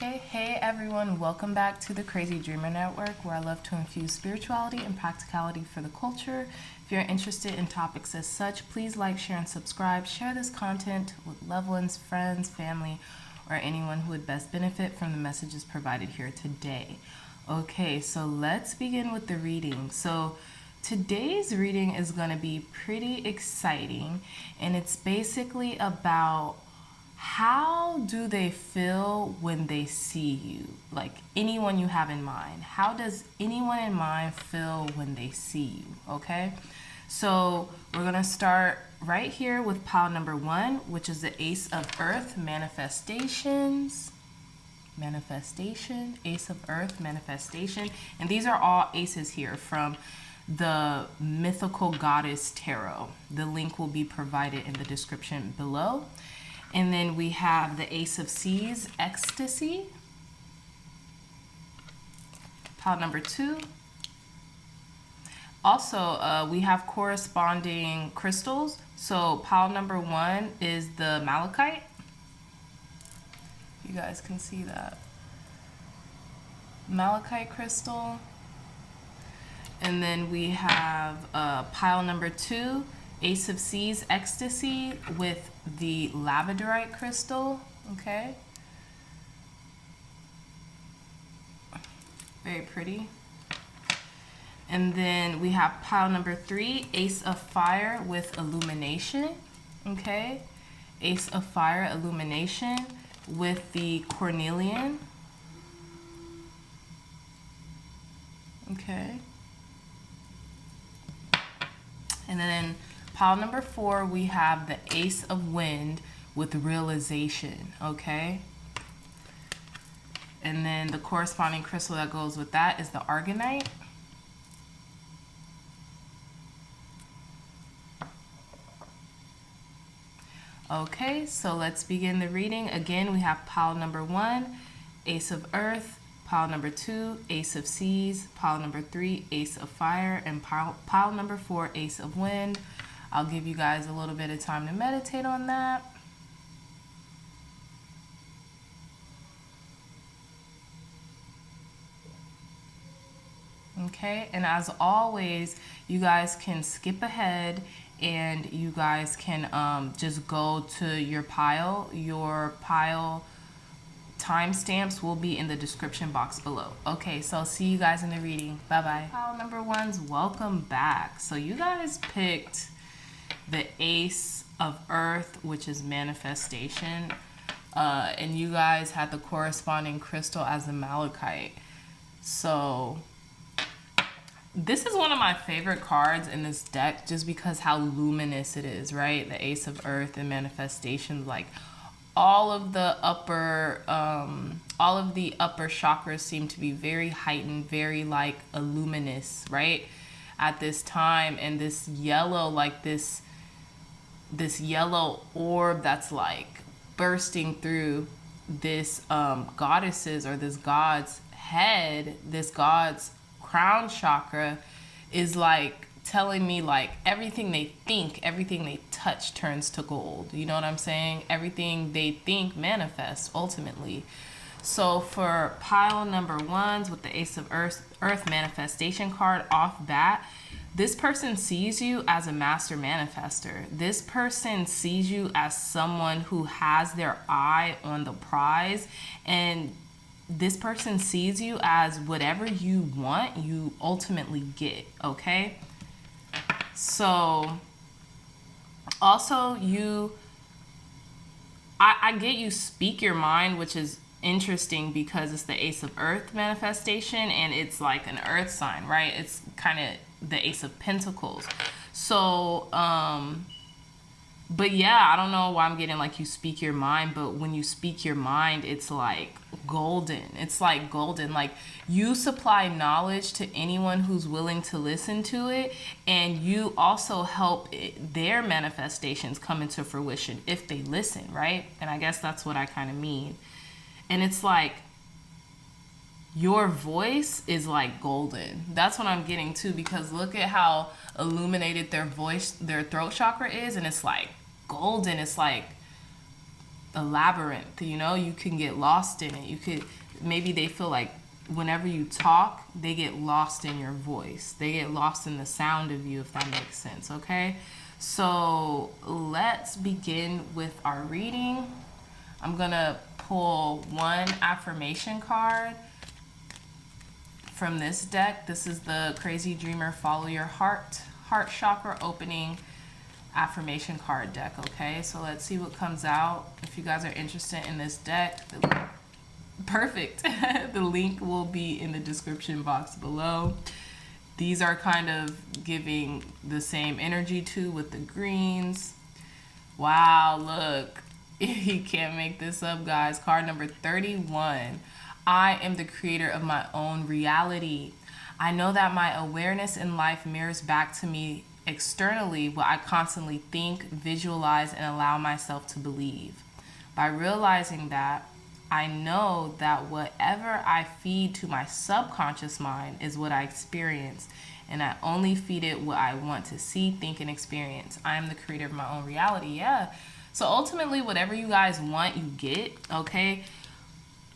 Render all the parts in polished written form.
Hey everyone, welcome back to the Crazy Dreamer Network, where I love to infuse spirituality and practicality for the culture. If you're interested in topics as such, please like, share, and subscribe. Share this content with loved ones, friends, family, or anyone who would best benefit from the messages provided here today. Okay, so let's begin with the reading. So today's reading is going to be pretty exciting, and it's basically about how do they feel when they see you? Like anyone you have in mind. How does anyone in mind feel when they see you? Okay? So we're going to start right here with pile number 1, which is the Ace of Earth, manifestations. Manifestation, Ace of Earth, manifestation. And these are all aces here from the Mythical Goddess Tarot. The link will be provided in the description below. And then we have the Ace of Seas, Ecstasy. Pile number 2. Also, we have corresponding crystals. So pile number 1 is the Malachite. You guys can see that. Malachite crystal. And then we have pile number 2, Ace of Seas, Ecstasy, with the labradorite crystal. Okay. Very pretty. And then we have pile number 3, Ace of Fire with illumination. Okay. Ace of Fire, illumination with the cornelian. Okay. And then pile number 4, we have the Ace of Wind with realization, okay? And then the corresponding crystal that goes with that is the Argonite. Okay, so let's begin the reading. Again, we have pile number 1, Ace of Earth, pile number 2, Ace of Seas, pile number 3, Ace of Fire, and pile number 4, Ace of Wind. I'll give you guys a little bit of time to meditate on that. Okay, and as always, you guys can skip ahead and you guys can just go to your pile. Your pile timestamps will be in the description box below. Okay, so I'll see you guys in the reading. Bye-bye. Pile number 1's welcome back. So you guys picked the Ace of Earth, which is manifestation, and you guys had the corresponding crystal as a malachite. So this is one of my favorite cards in this deck just because how luminous it is, right? The Ace of Earth and manifestation, like all of the upper chakras seem to be very heightened, very like luminous, right? At this time, and this yellow, like this yellow orb that's like bursting through this goddess's or this god's head, this god's crown chakra, is like telling me like everything they think, everything they touch turns to gold. You know what I'm saying? Everything they think manifests ultimately. So for pile number 1's with the Ace of Earth manifestation card off bat, this person sees you as a master manifester. This person sees you as someone who has their eye on the prize, and this person sees you as whatever you want, you ultimately get, okay? So also I get you speak your mind, which is interesting because it's the Ace of Earth manifestation and it's like an earth sign, right? It's kind of the Ace of Pentacles. So but yeah, I don't know why I'm getting like you speak your mind, but when you speak your mind, it's like golden. It's like golden. Like you supply knowledge to anyone who's willing to listen to it, and you also help their manifestations come into fruition if they listen, right? And I guess that's what I kind of mean. And it's like your voice is like golden. That's what I'm getting to, because look at how illuminated their throat chakra is, and it's like golden. It's like a labyrinth, you know, you can get lost in it. You could, maybe they feel like whenever you talk, they get lost in your voice. They get lost in the sound of you, if that makes sense, okay? So let's begin with our reading. I'm gonna pull one affirmation card from this deck. This is the Crazy Dreamer Follow Your Heart Chakra Opening affirmation card deck, okay? So let's see what comes out. If you guys are interested in this deck, perfect. The link will be in the description box below. These are kind of giving the same energy too with the greens. Wow, look. You can't make this up, guys. Card number 31. I am the creator of my own reality. I know that my awareness in life mirrors back to me externally what I constantly think, visualize, and allow myself to believe. By realizing that, I know that whatever I feed to my subconscious mind is what I experience, and I only feed it what I want to see, think, and experience. I am the creator of my own reality. Yeah. So ultimately, whatever you guys want, you get, okay?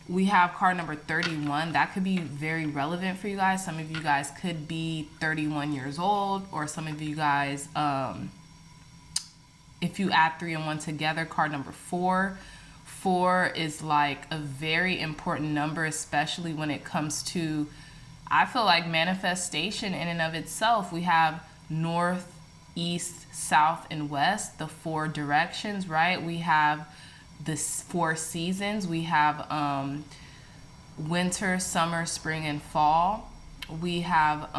We have card number 31. That could be very relevant for you guys. Some of you guys could be 31 years old, or some of you guys, if you add 3 and 1 together, card number 4. 4 is like a very important number, especially when it comes to, I feel like, manifestation in and of itself. We have north, east, south, and west, the 4 directions, right? We have the 4 seasons. We have winter, summer, spring, and fall. We have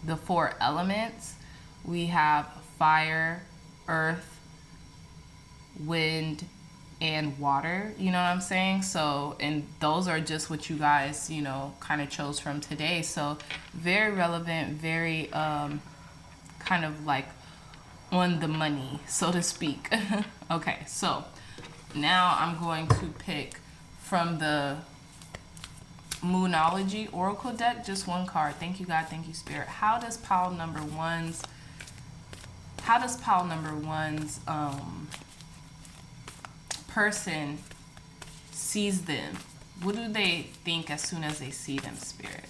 the 4 elements. We have fire, earth, wind, and water, you know what I'm saying? So, and those are just what you guys, you know, kind of chose from today. So very relevant, very kind of like on the money, so to speak. Okay, so now I'm going to pick from the Moonology Oracle deck just one card. Thank you, God. Thank you, Spirit. How does pile number one's person sees them? What do they think as soon as they see them, Spirit?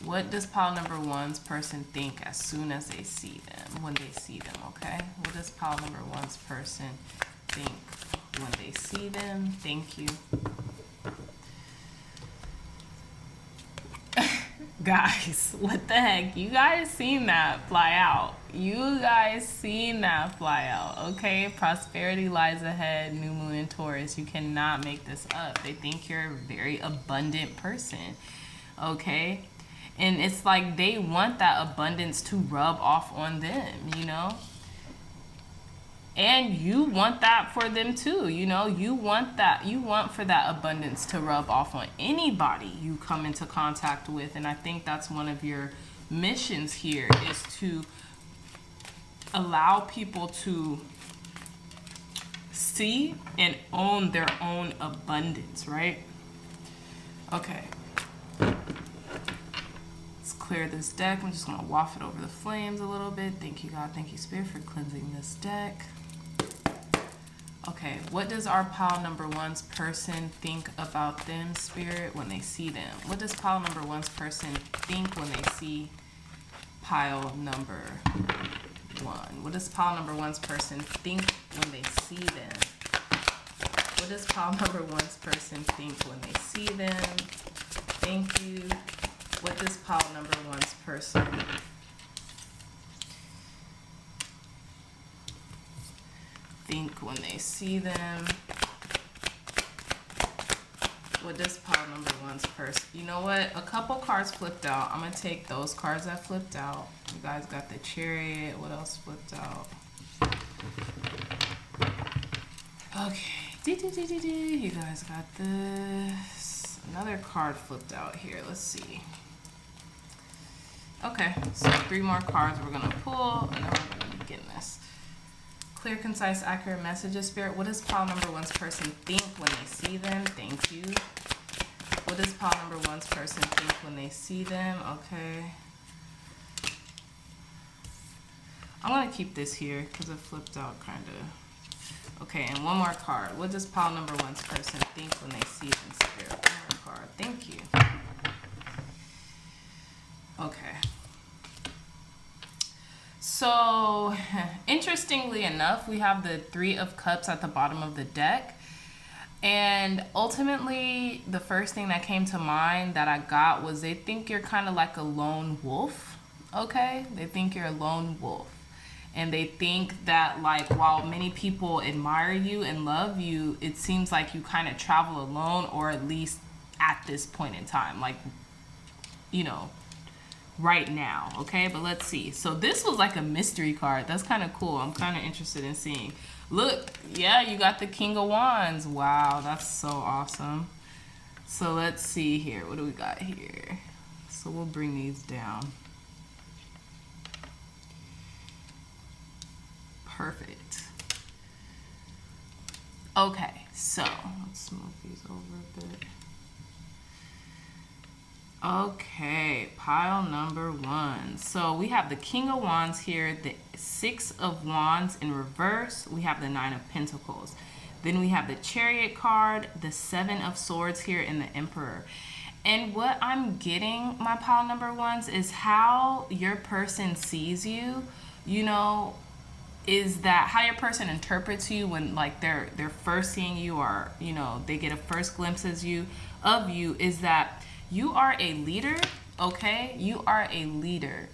What does pile number one's person think as soon as they see them, when they see them, okay? What does pile number one's person think when they see them? Thank you. Guys, what the heck? You guys seen that fly out. You guys seen that fly out, okay? Prosperity lies ahead, new moon in Taurus. You cannot make this up. They think you're a very abundant person, okay? And it's like they want that abundance to rub off on them, you know? And you want that for them too, you know? You want that. You want for that abundance to rub off on anybody you come into contact with. And I think that's one of your missions here, is to allow people to see and own their own abundance, right? Okay. Clear this deck. I'm just going to waft it over the flames a little bit. Thank you, God. Thank you, Spirit, for cleansing this deck. Okay, what does our pile number one's person think about them, Spirit, when they see them? What does pile number one's person think when they see pile number one? What does pile number one's person think when they see them? What does pile number one's person think when they see them? Thank you. What does pile number one's person think when they see them? What does pile number one's person? You know what? A couple cards flipped out. I'm going to take those cards that flipped out. You guys got the Chariot. What else flipped out? Okay. You guys got this. Another card flipped out here. Let's see. Okay, so 3 more cards we're going to pull, and then we're going to begin this. Clear, concise, accurate messages, Spirit. What does pile number one's person think when they see them? Thank you. What does pile number one's person think when they see them? Okay. I'm going to keep this here because it flipped out kind of Okay, and one more card. What does pile number one's person think when they see it in spirit? One more card. Thank you. Okay. So, interestingly enough, we have the Three of Cups at the bottom of the deck. And ultimately, the first thing that came to mind that I got was they think you're kind of like a lone wolf, okay? They think you're a lone wolf. And they think that, like, while many people admire you and love you, it seems like you kind of travel alone, or at least at this point in time, like, you know, right now, okay? But let's see. So this was like a mystery card. That's kind of cool. I'm kind of interested in seeing. Look, yeah, you got the King of Wands. Wow, that's so awesome. So let's see here. What do we got here? So we'll bring these down. Perfect. Okay, so let's move these over a bit. Okay, pile number one. So we have the King of Wands here, the Six of Wands in reverse. We have the Nine of Pentacles. Then we have the Chariot card, the Seven of Swords here, and the Emperor. And what I'm getting, my pile number ones, is how your person sees you, you know, is that how your person interprets you when, like, they're first seeing you, or, you know, they get a first glimpse of you, is that you are a leader, okay? You are a leader,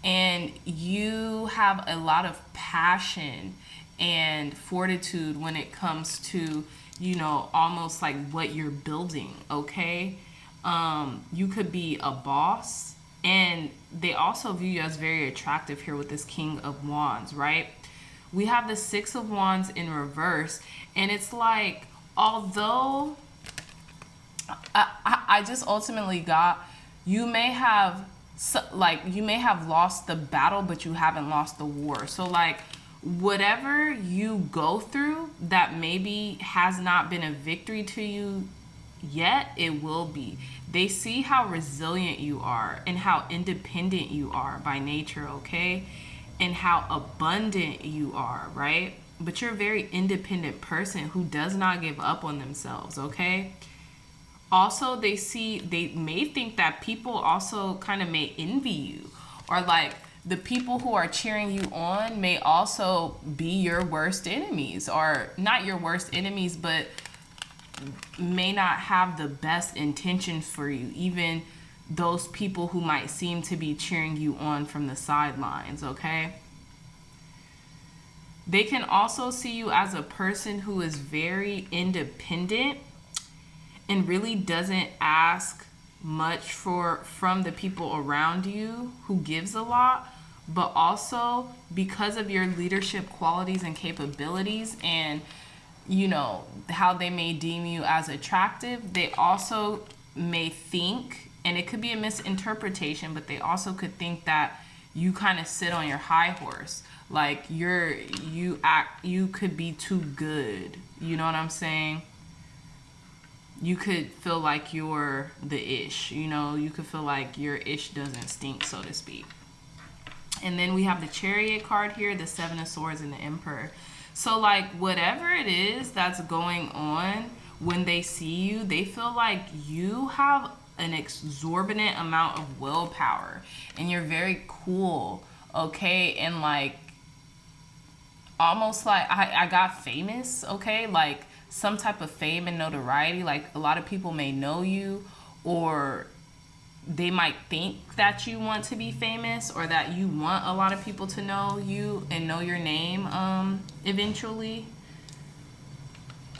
and you have a lot of passion and fortitude when it comes to, you know, almost like what you're building, okay? You could be a boss, and they also view you as very attractive here with this King of Wands, right? We have the Six of Wands in reverse, and it's like, although I just ultimately got, you may have lost the battle, but you haven't lost the war. So, like, whatever you go through that maybe has not been a victory to you yet, it will be. They see how resilient you are and how independent you are by nature, okay? And how abundant you are, right? But you're a very independent person who does not give up on themselves, okay? Also, they may think that people also kind of may envy you, or like the people who are cheering you on may also be your worst enemies, or not your worst enemies, but may not have the best intentions for you, even those people who might seem to be cheering you on from the sidelines, okay? They can also see you as a person who is very independent and really doesn't ask much from the people around you, who gives a lot, but also because of your leadership qualities and capabilities, and, you know, how they may deem you as attractive, they also may think, and it could be a misinterpretation, but they also could think that you kind of sit on your high horse, like you could be too good, you know what I'm saying? You could feel like you're the ish, you know, you could feel like your ish doesn't stink, so to speak. And then we have the Chariot card here, the Seven of Swords, and the Emperor. So, like, whatever it is that's going on, when they see you, they feel like you have an exorbitant amount of willpower, and you're very cool, okay? And, like, almost like I got famous, okay? Like, some type of fame and notoriety, like a lot of people may know you, or they might think that you want to be famous, or that you want a lot of people to know you and know your name eventually.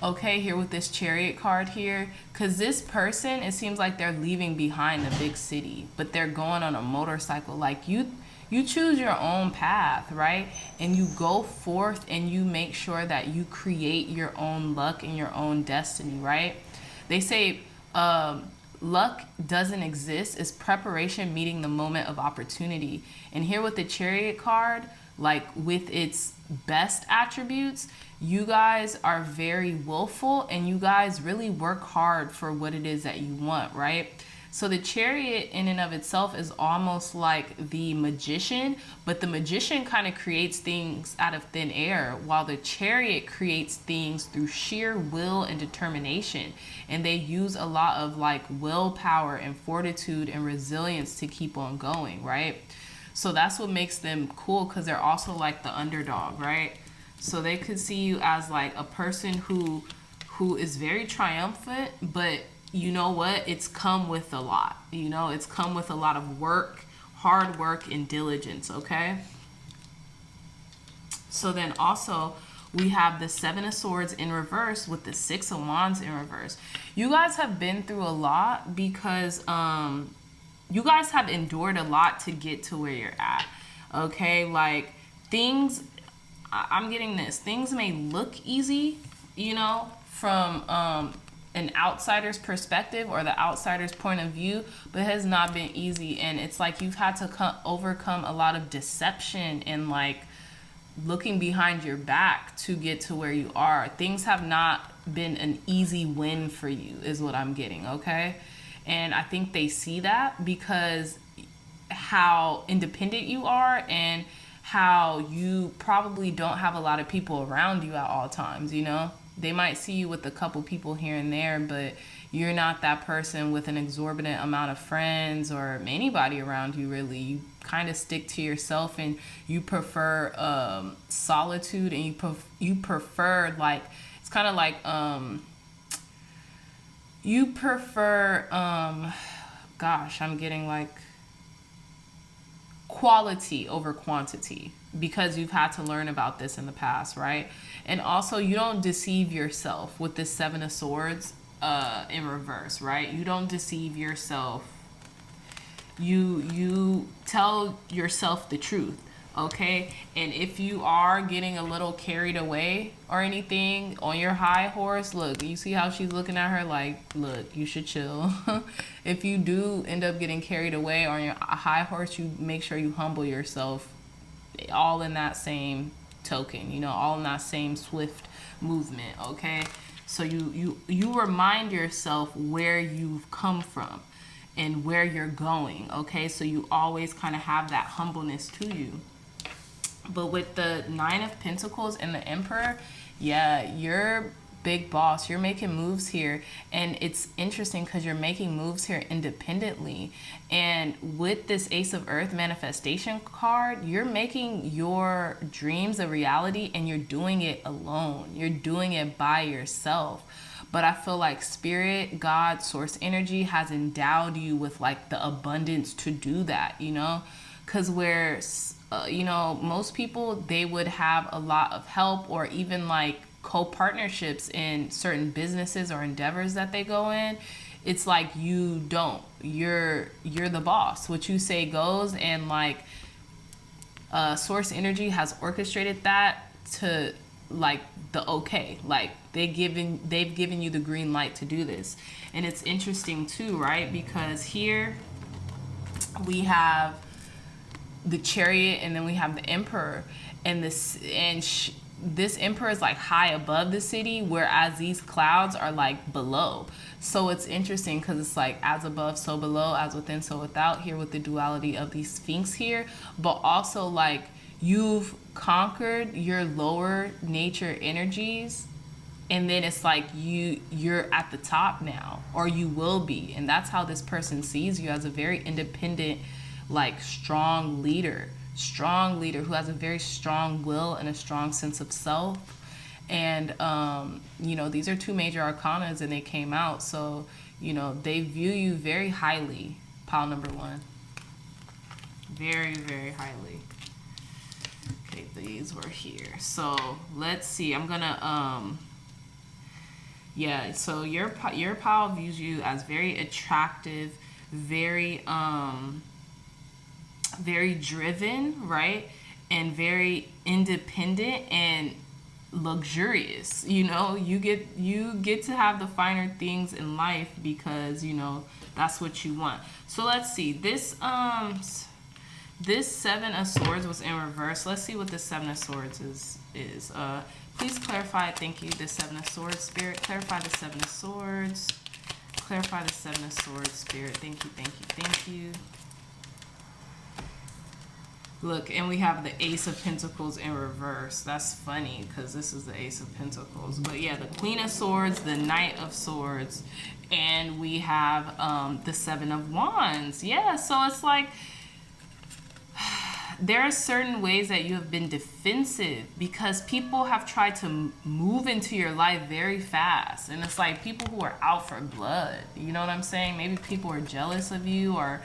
Okay, here with this Chariot card here, because this person, it seems like they're leaving behind the big city, but they're going on a motorcycle. Like, you choose your own path, right? And you go forth and you make sure that you create your own luck and your own destiny, right? They say luck doesn't exist. It's preparation meeting the moment of opportunity. And here with the Chariot card, like with its best attributes, you guys are very willful, and you guys really work hard for what it is that you want, right? So the Chariot in and of itself is almost like the Magician, but the Magician kind of creates things out of thin air, while the Chariot creates things through sheer will and determination. And they use a lot of like willpower and fortitude and resilience to keep on going, right? So that's what makes them cool, because they're also like the underdog, right? So they could see you as like a person who is very triumphant, but you know what? It's come with a lot. You know, it's come with a lot of work, hard work, and diligence, okay? So then also we have the Seven of Swords in reverse with the Six of Wands in reverse. You guys have been through a lot because you guys have endured a lot to get to where you're at, okay? Like things, I'm getting this. Things may look easy, you know, from an outsider's perspective or the outsider's point of view, but it has not been easy. And it's like you've had to overcome a lot of deception and like looking behind your back to get to where you are. Things have not been an easy win for you is what I'm getting, okay? And I think they see that because how independent you are and how you probably don't have a lot of people around you at all times, you know? They might see you with a couple people here and there, but you're not that person with an exorbitant amount of friends or anybody around you, really. You kind of stick to yourself and you prefer solitude, and you prefer, like, it's kind of like, you prefer, gosh, I'm getting like quality over quantity, because you've had to learn about this in the past, right? And also, you don't deceive yourself with this Seven of Swords in reverse, right? You don't deceive yourself. You tell yourself the truth, okay? And if you are getting a little carried away or anything on your high horse, look, you see how she's looking at her like, look, you should chill. If you do end up getting carried away on your high horse, you make sure you humble yourself, all in that same token, you know, all in that same swift movement, okay? So you remind yourself where you've come from and where you're going, okay? So you always kind of have that humbleness to you. But with the Nine of Pentacles and the Emperor, yeah, you're big boss. You're making moves here, and it's interesting because you're making moves here independently. And with this Ace of Earth manifestation card, you're making your dreams a reality, and you're doing it alone. You're doing it by yourself. But I feel like Spirit, God, Source Energy has endowed you with like the abundance to do that, you know? Because where, you know, most people, they would have a lot of help or even like co-partnerships in certain businesses or endeavors that they go in. It's like you don't. You're the boss. What you say goes, and like Source Energy has orchestrated that to like the okay. Like they've given you the green light to do this. And it's interesting too, right? Because here we have the Chariot, and then we have the Emperor, and this Emperor is like high above the city, whereas these clouds are like below. So it's interesting because it's like as above, so below, as within, so without, here with the duality of these Sphinx here. But also like you've conquered your lower nature energies, and then it's like you're at the top now, or you will be. And that's how this person sees you, as a very independent, like strong leader who has a very strong will and a strong sense of self. And you know, these are two major arcanas, and they came out, so you know, they view you very highly, pile number one. Very, very highly. Okay, these were here. So let's see. I'm gonna yeah, so your pile views you as very attractive, very very driven, right? And very independent and luxurious. You know, you get to have the finer things in life because, you know, that's what you want. So let's see. This Seven of Swords was in reverse. Let's see what the Seven of Swords is. Please clarify. Thank you. The Seven of Swords, Spirit. Clarify the Seven of Swords. Clarify the Seven of Swords, Spirit. Thank you, thank you, thank you. Look, and we have the Ace of Pentacles in reverse. That's funny because this is the Ace of Pentacles. But yeah, the Queen of Swords, the Knight of Swords, and we have the Seven of Wands. Yeah, so it's like there are certain ways that you have been defensive because people have tried to move into your life very fast. And it's like people who are out for blood. You know what I'm saying? Maybe people are jealous of you or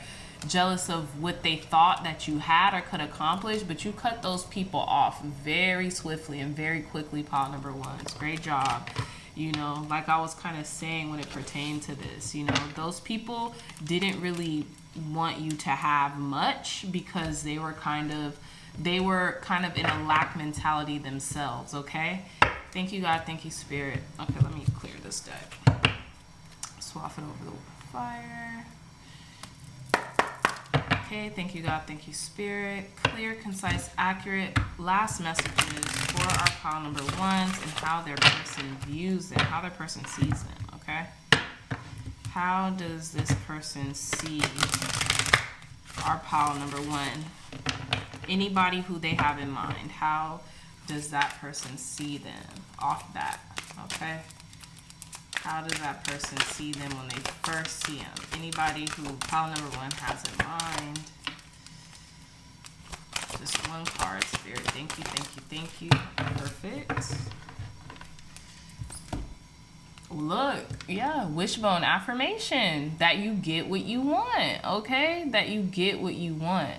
jealous of what they thought that you had or could accomplish, but you cut those people off very swiftly and very quickly, pile number ones. Great job. You know, like I was kind of saying when it pertained to this, you know, those people didn't really want you to have much because they were kind of in a lack mentality themselves. Okay, thank you, God. Thank you, Spirit. Okay, let me clear this deck. Swap it over the fire. Okay, thank you, God. Thank you, Spirit. Clear, concise, accurate. Last messages for our pile number ones and how their person views them, how their person sees them, okay? How does this person see our pile number one? Anybody who they have in mind, how does that person see them off bat, okay? How does that person see them when they first see them? Anybody who pile number one has in mind. Just one card, Spirit. Thank you, thank you, thank you. Perfect. Look, yeah, wishbone affirmation that you get what you want, okay? That you get what you want,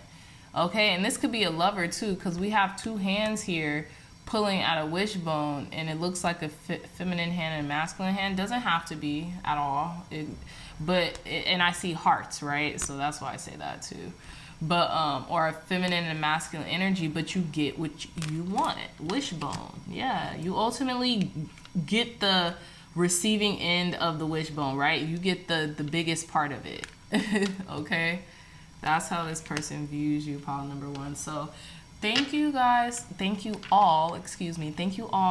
okay? And this could be a lover too, because we have two hands here pulling at a wishbone, and it looks like a feminine hand and a masculine hand. Doesn't have to be at all, and I see hearts, right? So that's why I say that too. But or a feminine and masculine energy, but you get what you want. Wishbone, yeah. You ultimately get the receiving end of the wishbone, right? You get the biggest part of it. Okay, that's how this person views you, pile number one. So thank you guys, thank you all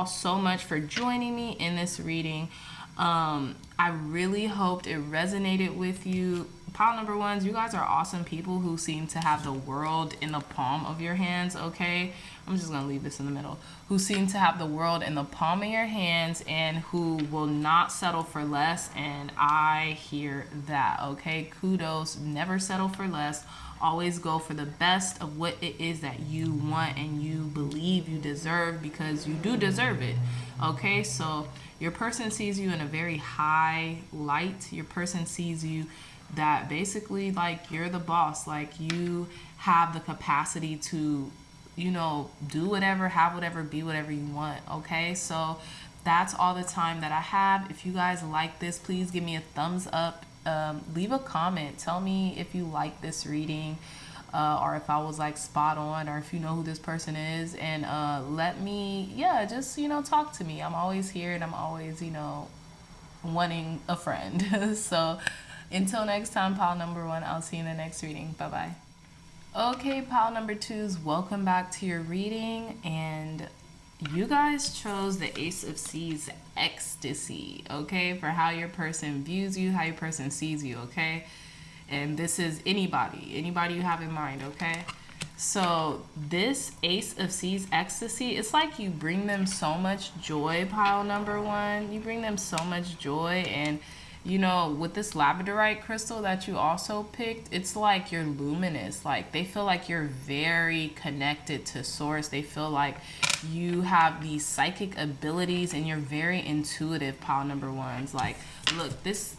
so much for joining me in this reading. I really hoped it resonated with you. Pile number ones, you guys are awesome people who seem to have the world in the palm of your hands, okay? I'm just gonna leave this in the middle. Who seem to have the world in the palm of your hands and who will not settle for less, and I hear that, okay? Kudos, never settle for less. Always go for the best of what it is that you want and you believe you deserve, because you do deserve it, okay? So your person sees you in a very high light. Your person sees you that basically like you're the boss, like you have the capacity to, you know, do whatever, have whatever, be whatever you want, okay? So that's all the time that I have. If you guys like this, please give me a thumbs up. Leave a comment. Tell me if you like this reading, or if I was like spot on, or if you know who this person is, and let me, yeah, just, you know, talk to me. I'm always here, and I'm always, you know, wanting a friend. So until next time, pile number one, I'll see you in the next reading. Bye-bye. Okay, pile number twos, welcome back to your reading, and you guys chose the Ace of Seas, ecstasy, okay, for how your person views you, how your person sees you, okay? And this is anybody you have in mind, okay? So this Ace of Seas, ecstasy, it's like you bring them so much joy, pile number one. You bring them so much joy, and you know, with this labradorite crystal that you also picked, it's like you're luminous. Like they feel like you're very connected to source. They feel like you have these psychic abilities and you're very intuitive, pile number ones. Like, look, this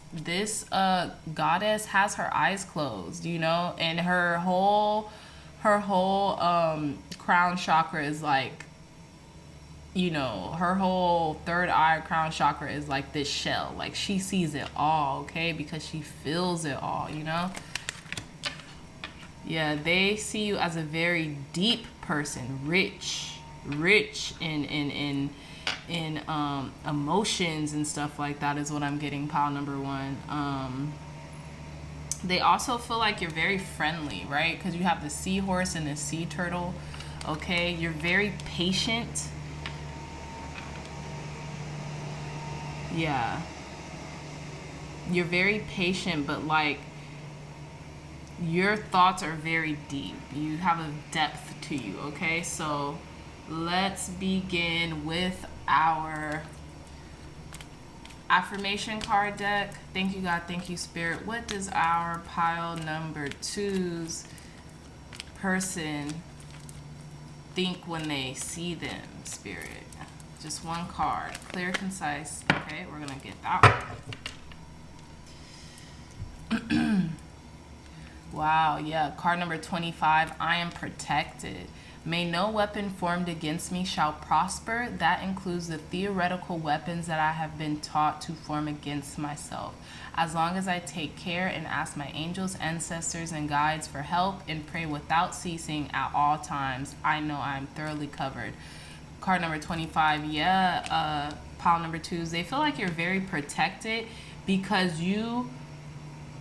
goddess has her eyes closed, you know, and her whole crown chakra is like, you know, her whole third eye crown chakra is like this shell. Like she sees it all, okay, because she feels it all, you know. Yeah, they see you as a very deep person, rich in emotions and stuff like that is what I'm getting, pile number one. They also feel like you're very friendly, right? Because you have the seahorse and the sea turtle, okay? You're very patient. Yeah. You're very patient, but like your thoughts are very deep. You have a depth to you, okay? So let's begin with our affirmation card deck. Thank you, God. Thank you, Spirit. What does our pile number 2's person think when they see them, Spirit? Just one card. Clear, concise. Okay, we're going to get that one. Wow, yeah. Card number 25. I am protected. May no weapon formed against me shall prosper. That includes the theoretical weapons that I have been taught to form against myself. As long as I take care and ask my angels, ancestors, and guides for help and pray without ceasing at all times, I know I am thoroughly covered. Card number 25, yeah, pile number 2s. They feel like you're very protected because you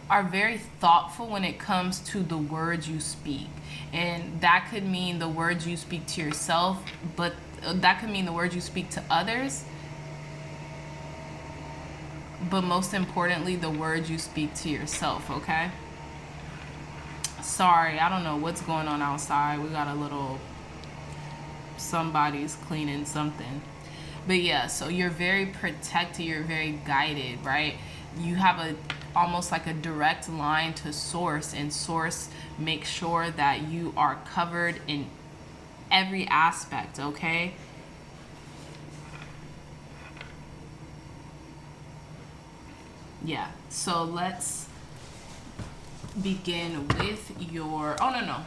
are very thoughtful when it comes to the words you speak. And that could mean the words you speak to yourself, but that could mean the words you speak to others. But most importantly, the words you speak to yourself, okay? Sorry, I don't know what's going on outside. We got a little, somebody's cleaning something. But yeah, so you're very protected, you're very guided, right? You have a almost like a direct line to source, and source makes sure that you are covered in every aspect, okay? Yeah, so let's begin with your,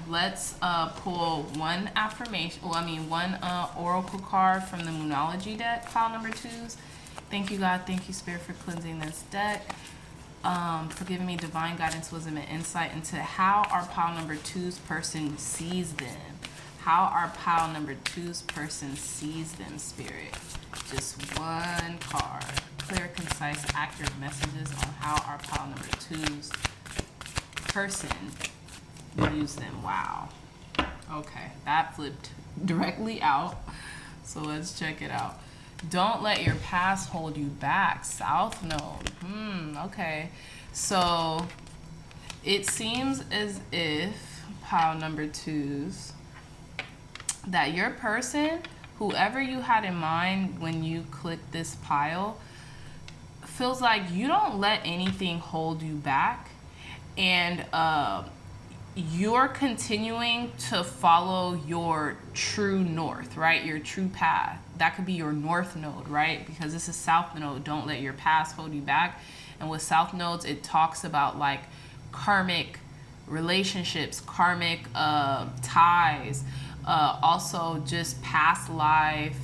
let's pull one affirmation, one oracle card from the Moonology deck, pile number 2s. Thank you, God. Thank you, Spirit, for cleansing this deck. For giving me divine guidance, wisdom, and insight into how our pile number 2's person sees them. How our pile number 2's person sees them, Spirit. Just one card. Clear, concise, accurate messages on how our pile number 2's person views them. Wow. Okay, that flipped directly out. So let's check it out. Don't let your past hold you back. South Node. Okay. So it seems as if pile number 2's that your person, whoever you had in mind when you clicked this pile, feels like you don't let anything hold you back, and you're continuing to follow your true north, right? Your true path. That could be your north node, right? Because this is south node. Don't let your past hold you back. And with south nodes, it talks about like karmic relationships, karmic ties, also just past life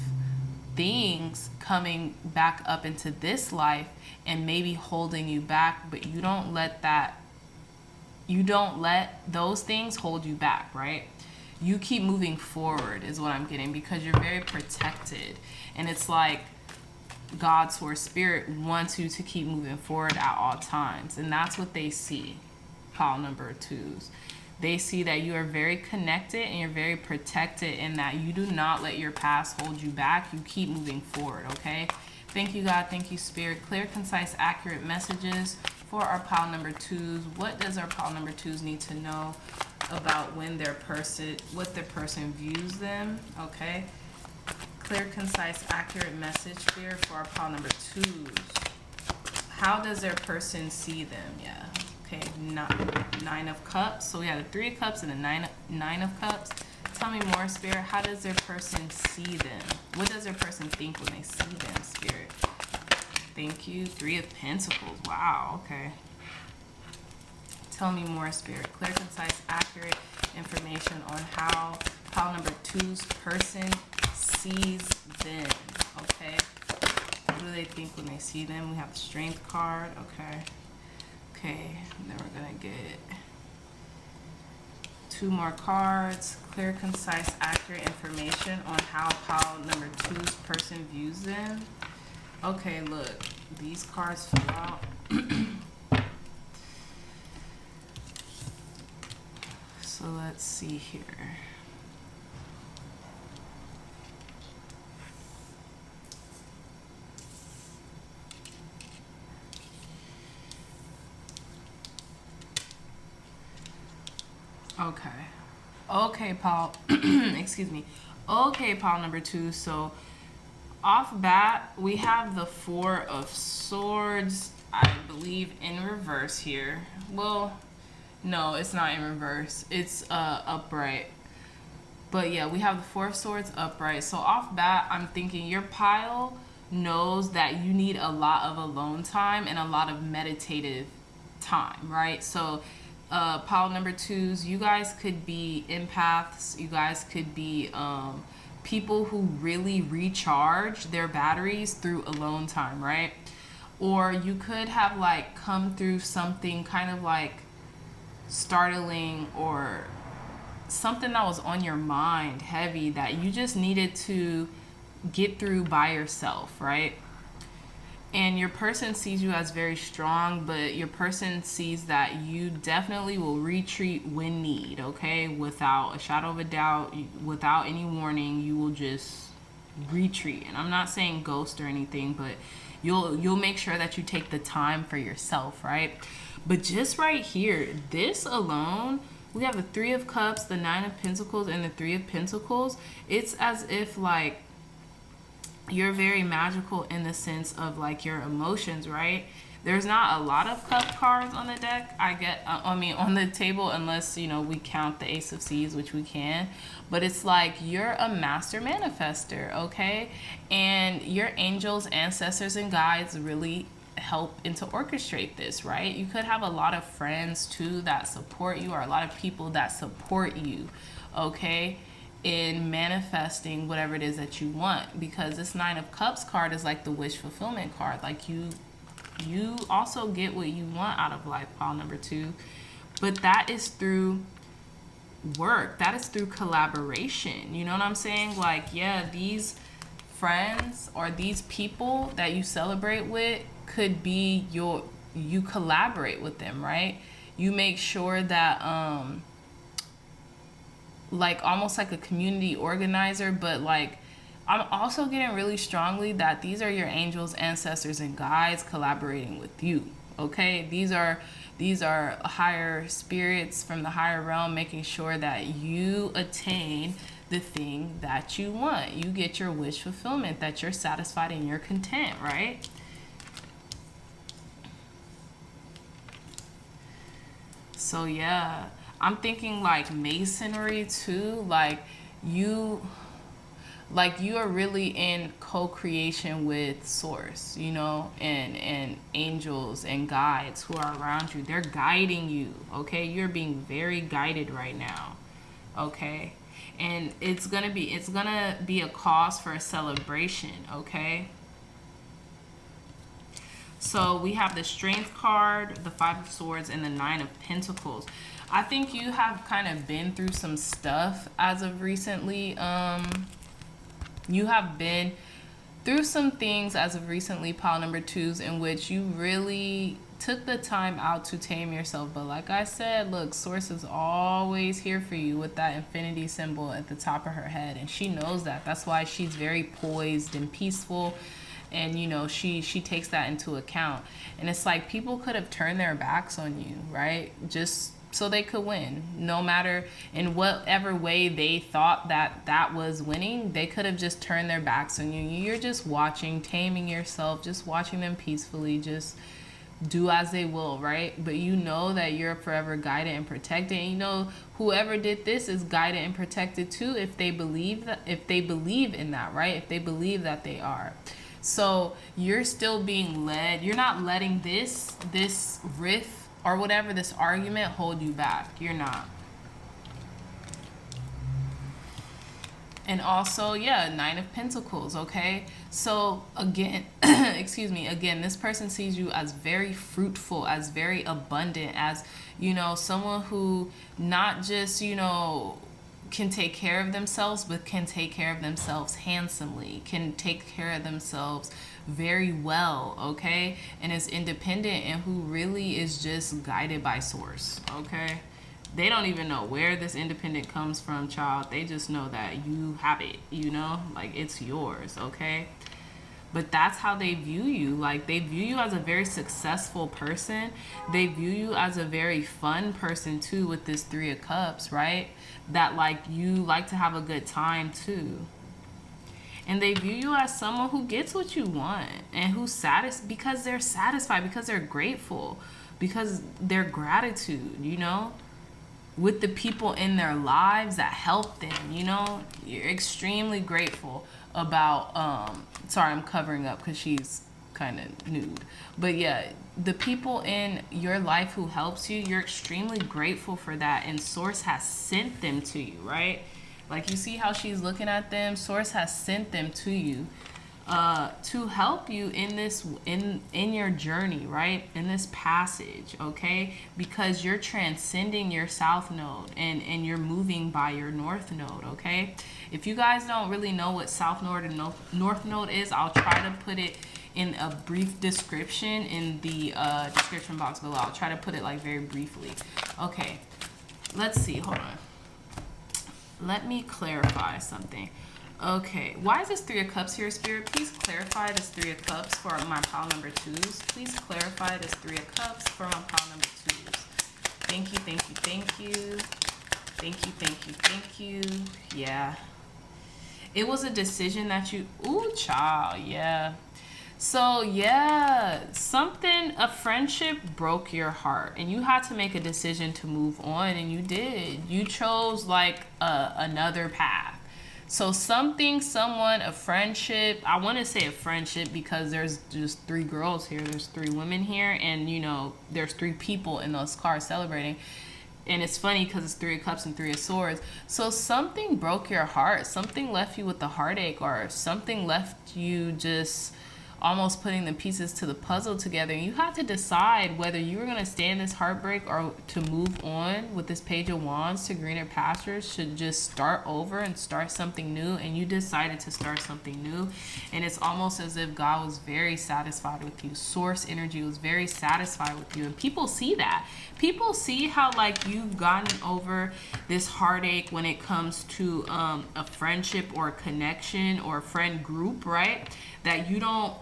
things coming back up into this life and maybe holding you back, but you don't let those things hold you back, right? You keep moving forward is what I'm getting, because you're very protected, and it's like God, source, spirit wants you to keep moving forward at all times, and that's what they see. Pile number 2's, they see that you are very connected and you're very protected, and that you do not let your past hold you back. You keep moving forward, okay? Thank you, God. Thank you, Spirit. Clear, concise, accurate messages for our pile number 2's. What does our pile number 2's need to know about what their person views them, okay? Clear, concise, accurate message, Spirit, for our pile number 2's. How does their person see them? Yeah. Okay, 9 of Cups. So we have the 3 of Cups and the 9 of Cups. Tell me more, Spirit. How does their person see them? What does their person think when they see them, Spirit? Thank you. 3 of Pentacles. Wow, okay. Tell me more, Spirit. Clear, concise, accurate information on how pile number 2's person sees them, okay? What do they think when they see them? We have the Strength card, okay. Okay, and then we're gonna get 2 more cards. Clear, concise, accurate information on how pile number 2's person views them. Okay, look, these cards fell out. So let's see here. Okay. Okay, Paul. Excuse me. Okay, Paul number 2. So, off bat, we have the Four of Swords, I believe, in reverse here. Well, no, it's not in reverse. It's upright. But yeah, we have the Four of Swords upright. So off bat, I'm thinking your pile knows that you need a lot of alone time and a lot of meditative time, right? So pile number 2s, you guys could be empaths. You guys could be people who really recharge their batteries through alone time, right? Or you could have like come through something kind of like startling or something that was on your mind heavy that you just needed to get through by yourself, right? And your person sees you as very strong, but your person sees that you definitely will retreat when need, okay? Without a shadow of a doubt, without any warning, you will just retreat. And I'm not saying ghost or anything, but you'll make sure that you take the time for yourself, right? But just right here, this alone, we have the Three of Cups, the Nine of Pentacles, and the Three of Pentacles. It's as if like you're very magical in the sense of like your emotions, right? There's not a lot of cup cards on the deck, on the table, unless, you know, we count the Ace of Seas, which we can. But it's like you're a master manifester, okay? And your angels, ancestors, and guides really help and to orchestrate this, right? You could have a lot of friends too that support you, or a lot of people that support you, okay, in manifesting whatever it is that you want. Because this Nine of Cups card is like the wish fulfillment card. Like you also get what you want out of life, pile number 2. But that is through work. That is through collaboration. You know what I'm saying? Like, yeah, these friends or these people that you celebrate with could be you collaborate with them, right? You make sure that like almost like a community organizer, but like I'm also getting really strongly that these are your angels, ancestors, and guides collaborating with you, okay? These are higher spirits from the higher realm making sure that you attain the thing that you want. You get your wish fulfillment, that you're satisfied and you're content, right? So yeah, I'm thinking like masonry too, like you are really in co-creation with source, you know, and angels and guides who are around you. They're guiding you, okay? You're being very guided right now, okay? And it's gonna be a cause for a celebration, okay? So we have the Strength card, the Five of Swords, and the Nine of Pentacles. I think you have kind of been through some stuff as of recently. You have been through some things as of recently, pile number 2s, in which you really took the time out to tame yourself. But like I said, look, Source is always here for you with that infinity symbol at the top of her head. And she knows that. That's why she's very poised and peaceful. And, you know, she takes that into account. And it's like people could have turned their backs on you, right? Just so they could win. No matter in whatever way they thought that was winning, they could have just turned their backs on you. You're just watching, taming yourself, just watching them peacefully, just do as they will, right? But you know that you're forever guided and protected. And you know whoever did this is guided and protected too, if they believe in that, right? If they believe that they are. So you're still being led. You're not letting this riff or whatever, this argument, hold you back. You're not. And also, yeah, Nine of Pentacles, okay? So again, excuse me, again, this person sees you as very fruitful, as very abundant, as, you know, someone who not just, you know, can take care of themselves, but can take care of themselves handsomely, can take care of themselves very well, okay? And is independent, and who really is just guided by source, okay? They don't even know where this independent comes from, child. They just know that you have it, you know? Like, it's yours, okay? But that's how they view you. Like, they view you as a very successful person. They view you as a very fun person too, with this Three of Cups, right? That like you like to have a good time too. And they view you as someone who gets what you want and who's satisfied, because they're satisfied, because they're grateful, because their gratitude, you know, with the people in their lives that help them, you know. You're extremely grateful about sorry, I'm covering up because she's kind of nude, but yeah, the people in your life who helps you, you're extremely grateful for that, and source has sent them to you, right? Like, you see how she's looking at them? Source has sent them to you to help you in this, in your journey, right? In this passage, okay? Because you're transcending your south node and you're moving by your north node, okay? If you guys don't really know what south node and north node is, I'll try to put it in a brief description in the description box below. I'll try to put it like very briefly. Okay, let's see, hold on. Let me clarify something. Okay, why is this Three of Cups here, Spirit? Please clarify this Three of Cups for my pile number 2s. Please clarify this Three of Cups for my pile number 2s. Thank you, thank you, thank you. Thank you, thank you, thank you. Yeah. It was a decision that you... Ooh, child, yeah. So, yeah, a friendship broke your heart, and you had to make a decision to move on, and you did. You chose, like, another path. So a friendship, I want to say a friendship because there's just 3 girls here, there's 3 women here, and, you know, there's 3 people in those cars celebrating. And it's funny because it's 3 of Cups and 3 of Swords. So something broke your heart, something left you with the heartache, or something left you just almost putting the pieces to the puzzle together. You had to decide whether you were going to stay in this heartbreak or to move on with this Page of Wands to greener pastures, should just start over and start something new. And you decided to start something new. And it's almost as if God was very satisfied with you. Source energy was very satisfied with you. And people see that. People see how, like, you've gotten over this heartache when it comes to a friendship or a connection or a friend group, right? That you don't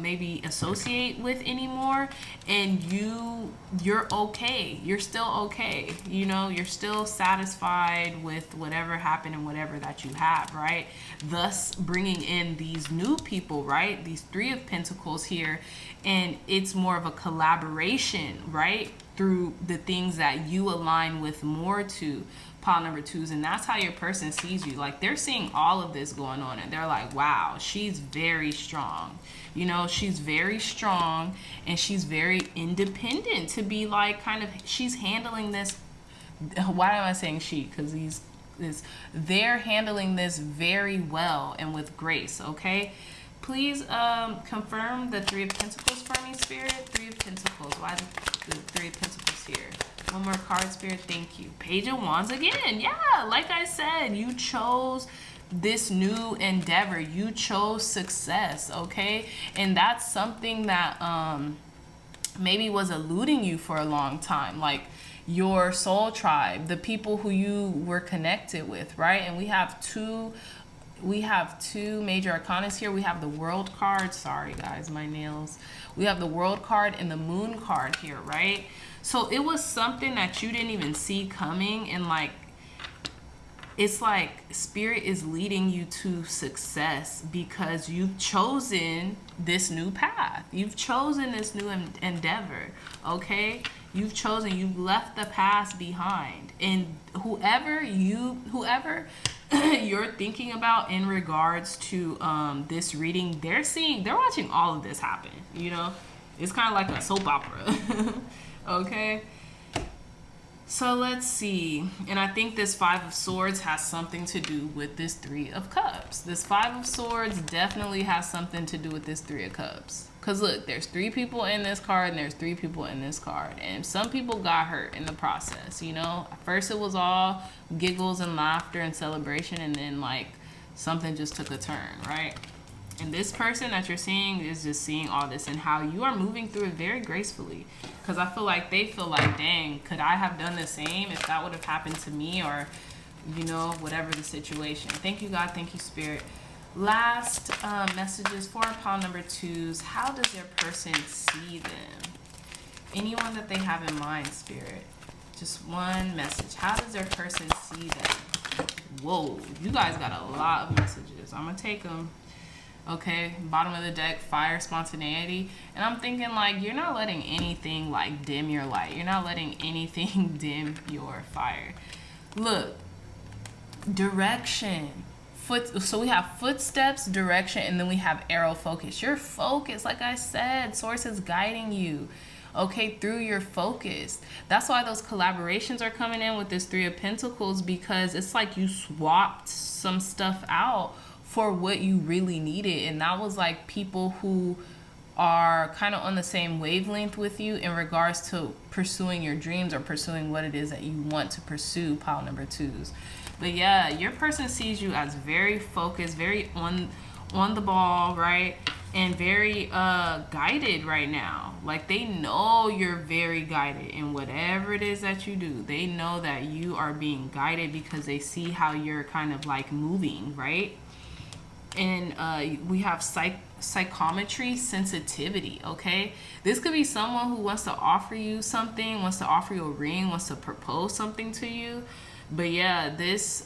maybe associate with anymore, and you're okay. You're still okay. You know, you're still satisfied with whatever happened and whatever that you have, right? Thus bringing in these new people, right? These 3 of Pentacles here, and it's more of a collaboration, right? Through the things that you align with more to, pile number 2s. And that's how your person sees you. Like, they're seeing all of this going on, and they're like, wow, she's very strong. You know, she's very strong, and she's very independent to be like, kind of, she's handling this. Why am I saying she? Because they're handling this very well and with grace, okay? Please confirm the 3 of Pentacles for me, Spirit. 3 of Pentacles. Why the 3 of Pentacles here? One more card, Spirit. Thank you. Page of Wands again. Yeah, like I said, you chose this new endeavor. You chose success, okay? And that's something that maybe was eluding you for a long time. Like, your soul tribe, the people who you were connected with, right? And we have two major arcanas here. We have the World card. Sorry guys, my nails. We have the World card and the Moon card here, right? So it was something that you didn't even see coming, and like, it's like Spirit is leading you to success because you've chosen this new path. You've chosen this new endeavor, okay? You've left the past behind. And whoever you're thinking about in regards to this reading, they're watching all of this happen, you know? It's kind of like a soap opera, okay? So let's see. And I think this 5 of Swords has something to do with this 3 of Cups. This 5 of Swords definitely has something to do with this 3 of Cups. Because look, there's 3 people in this card and there's 3 people in this card. And some people got hurt in the process, you know? At first it was all giggles and laughter and celebration, and then like something just took a turn, right? And this person that you're seeing is just seeing all this and how you are moving through it very gracefully. Because I feel like they feel like, dang, could I have done the same if that would have happened to me, or, you know, whatever the situation. Thank you, God. Thank you, Spirit. Last messages for our pile number 2s. How does their person see them? Anyone that they have in mind, Spirit. Just one message. How does their person see them? Whoa, you guys got a lot of messages. I'm going to take them. Okay, bottom of the deck, fire, spontaneity. And I'm thinking, like, you're not letting anything, like, dim your light. You're not letting anything dim your fire. Look, direction. So we have footsteps, direction, and then we have arrow focus. Your focus, like I said, source is guiding you, okay, through your focus. That's why those collaborations are coming in with this 3 of Pentacles, because it's like you swapped some stuff out for what you really needed. And that was like people who are kind of on the same wavelength with you in regards to pursuing your dreams or pursuing what it is that you want to pursue, pile number 2s. But yeah, your person sees you as very focused, very on the ball, right? And very guided right now. Like, they know you're very guided in whatever it is that you do. They know that you are being guided because they see how you're kind of like moving, right? And we have psychometry, sensitivity, okay? This could be someone who wants to offer you something, wants to offer you a ring, wants to propose something to you. But yeah, this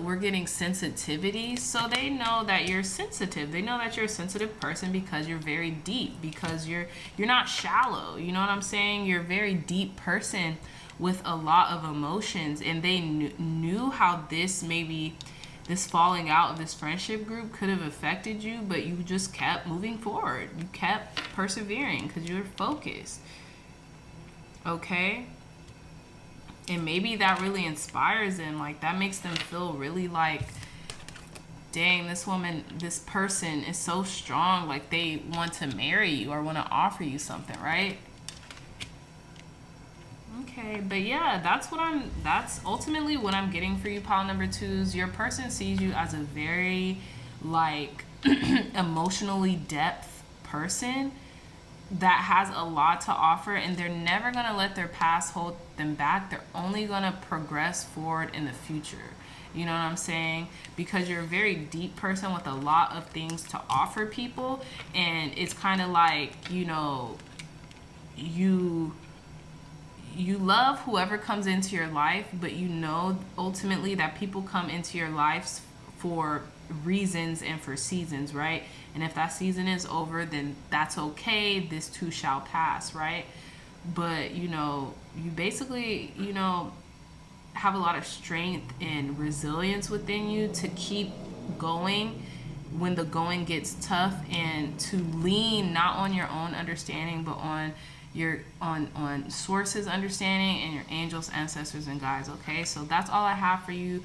we're getting sensitivity. So they know that you're sensitive. They know that you're a sensitive person because you're very deep, because you're not shallow. You know what I'm saying? You're a very deep person with a lot of emotions, and they knew how this falling out of this friendship group could have affected you, but you just kept moving forward. You kept persevering because you're focused. Okay? And maybe that really inspires them. Like, that makes them feel really like, dang, this person is so strong. Like, they want to marry you or want to offer you something, right? Okay, but yeah, that's ultimately what I'm getting for you, pile number 2s. Your person sees you as a very, like, emotionally depth person that has a lot to offer, and they're never going to let their past hold them back. They're only going to progress forward in the future. You know what I'm saying? Because you're a very deep person with a lot of things to offer people, and it's kind of like, you know, you love whoever comes into your life, but you know ultimately that people come into your lives for reasons and for seasons, right? And if that season is over, then that's okay. This too shall pass, right? But, you know, you basically, you know, have a lot of strength and resilience within you to keep going when the going gets tough, and to lean not on your own understanding, but on your on sources understanding and your angels, ancestors, and guides. Okay, so that's all I have for you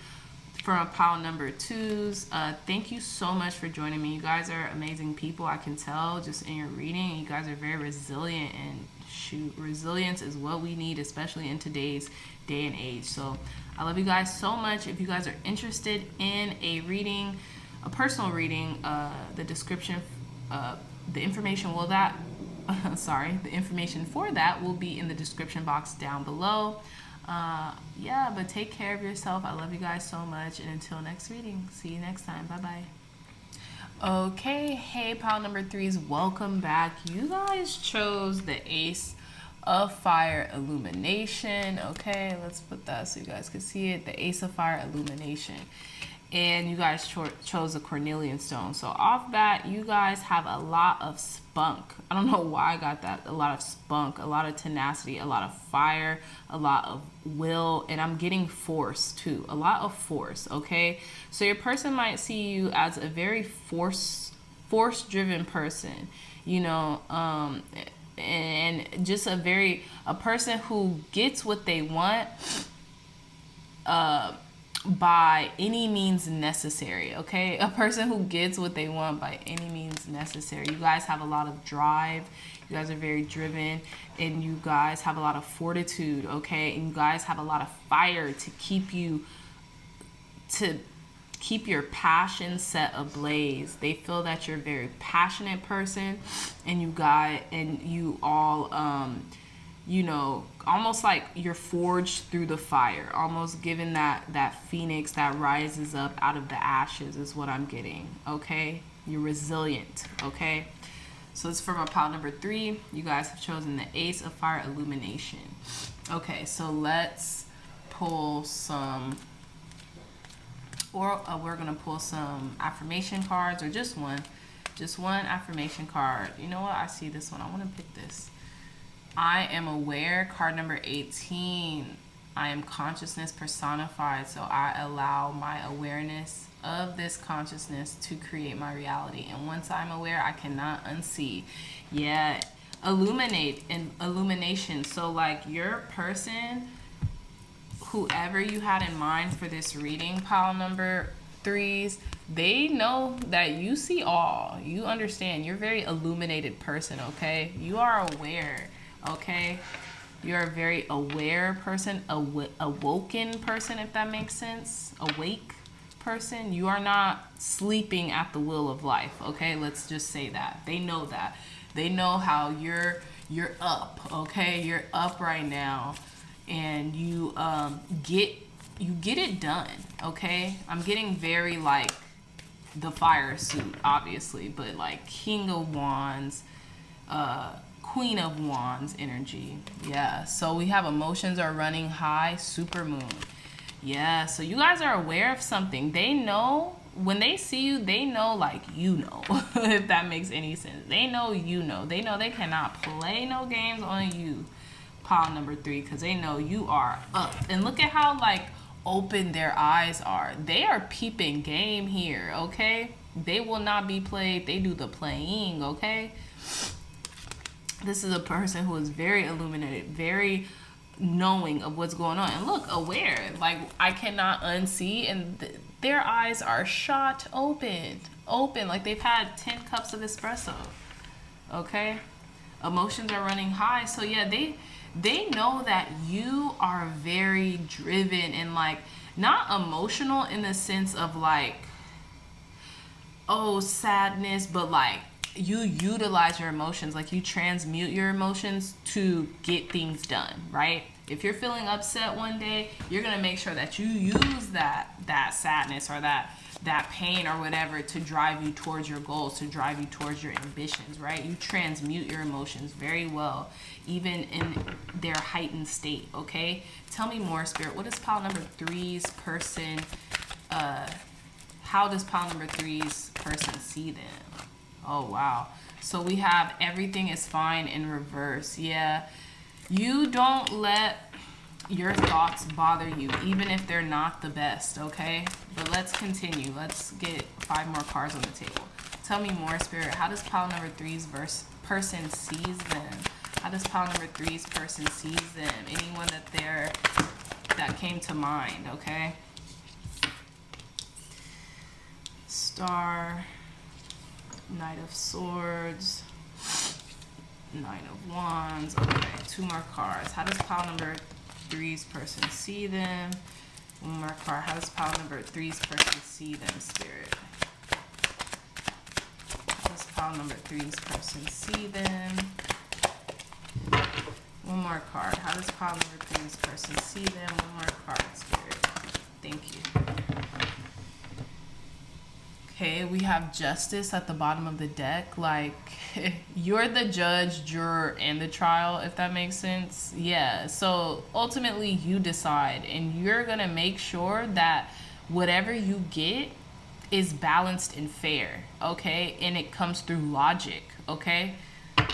from pile number 2s. Thank you so much for joining me. You guys are amazing people. I can tell just in your reading. You guys are very resilient, and shoot, resilience is what we need, especially in today's day and age. So I love you guys so much. If you guys are interested in a reading, a personal reading, the description, the information will that the information for that will be in the description box down below. Yeah, but take care of yourself. I love you guys so much, and until next reading, see you next time. Bye bye. Okay, hey pile number 3s, welcome back. You guys chose the Ace of Fire Illumination. Okay, let's put that so you guys can see it. The Ace of Fire Illumination. And you guys chose a cornelian stone. So off bat, you guys have a lot of spunk. I don't know why I got that. A lot of spunk, a lot of tenacity, a lot of fire, a lot of will, and I'm getting force too. A lot of force, okay? So your person might see you as a very force-driven person, you know, and just a person who gets what they want, by any means necessary, okay? A person who gets what they want by any means necessary. You guys have a lot of drive. You guys are very driven, and you guys have a lot of fortitude, okay? And you guys have a lot of fire to keep your passion set ablaze. They feel that you're a very passionate person, and you all you know, almost like you're forged through the fire, almost given that phoenix that rises up out of the ashes is what I'm getting. Okay, you're resilient. Okay, so it's for my pile number 3. You guys have chosen the Ace of Fire, Illumination. Okay, so let's pull some, or we're gonna pull some affirmation cards, or just one affirmation card. You know what, I see this one, I want to pick this. I am aware, card number 18. I am consciousness personified, so I allow my awareness of this consciousness to create my reality. And once I'm aware, I cannot unsee. Yeah, illuminate and illumination. So like your person, whoever you had in mind for this reading, pile number 3s, they know that you see all. You understand. You're a very illuminated person, okay? You are aware. Okay, you're a very aware person, awoken person, if that makes sense. Awake person. You are not sleeping at the wheel of life. Okay, let's just say that. They know that. They know how you're up. Okay, you're up right now, and you get it done. Okay, I'm getting very like the fire suit, obviously, but like King of Wands, Queen of Wands energy. Yeah, so we have emotions are running high, super moon. Yeah, so you guys are aware of something. They know, when they see you, they know like you know, if that makes any sense. They know you know. They know they cannot play no games on you, pile number 3, because they know you are up. And look at how like open their eyes are. They are peeping game here, okay? They will not be played. They do the playing, okay? This is a person who is very illuminated, very knowing of what's going on. And look, aware. Like, I cannot unsee. And their eyes are shot open. Like they've had 10 cups of espresso. Okay? Emotions are running high. So, yeah, they know that you are very driven and, like, not emotional in the sense of, like, oh, sadness, but, like, you utilize your emotions, like you transmute your emotions to get things done, right? If you're feeling upset one day, you're gonna make sure that you use that sadness or that pain or whatever to drive you towards your goals, to drive you towards your ambitions, right? You transmute your emotions very well, even in their heightened state, okay? Tell me more, Spirit. What is pile number 3's person, how does pile number 3's person see them? Oh, wow. So we have everything is fine in reverse. Yeah. You don't let your thoughts bother you, even if they're not the best, okay? But let's continue. Let's get 5 more cards on the table. Tell me more, Spirit. How does pile number 3's person sees them? How does pile number 3's person sees them? Anyone that came to mind, okay? Star, Knight of Swords, Nine of Wands. Okay, 2 more cards. How does pile number 3's person see them? 1 more card. How does pile number 3's person see them, Spirit? How does pile number 3's person see them? 1 more card. How does pile number 3's person see them? 1 more card, Spirit. Thank you. Okay, we have Justice at the bottom of the deck. Like, you're the judge, juror, and the trial, if that makes sense. Yeah, so ultimately you decide, and you're gonna make sure that whatever you get is balanced and fair, okay? And it comes through logic, okay?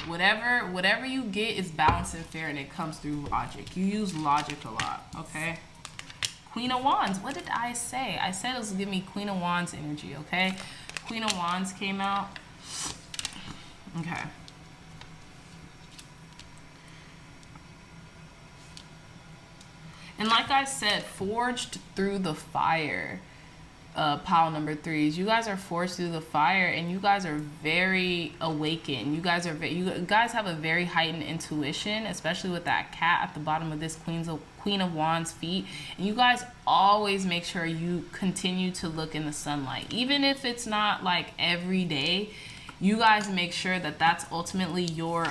Whatever you get is balanced and fair, and it comes through logic. You use logic a lot, okay? Queen of Wands. What did I say? I said it was giving me Queen of Wands energy, okay? Queen of Wands came out. Okay. And like I said, forged through the fire, pile number 3s. You guys are forged through the fire, and you guys are very awakened. You guys have a very heightened intuition, especially with that cat at the bottom of this Queen of Wands feet. And you guys always make sure you continue to look in the sunlight, even if it's not like every day. You guys make sure that that's ultimately your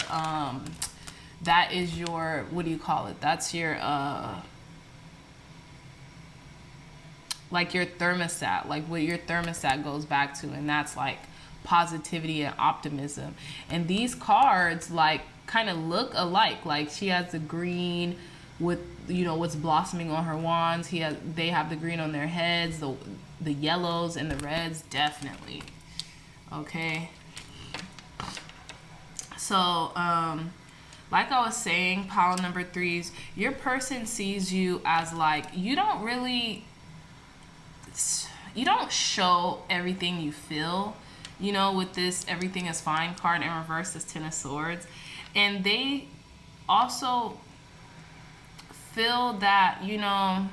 that is your, what do you call it? That's your, like your thermostat, like what your thermostat goes back to. And that's like positivity and optimism. And these cards like kind of look alike. Like she has the green with, you know, what's blossoming on her wands. They have the green on their heads, the yellows and the reds, definitely. Okay. So, like I was saying, pile number 3s, your person sees you as like, you don't show everything you feel, you know, with this everything is fine card in reverse, this 10 of swords. And they also feel that, you know,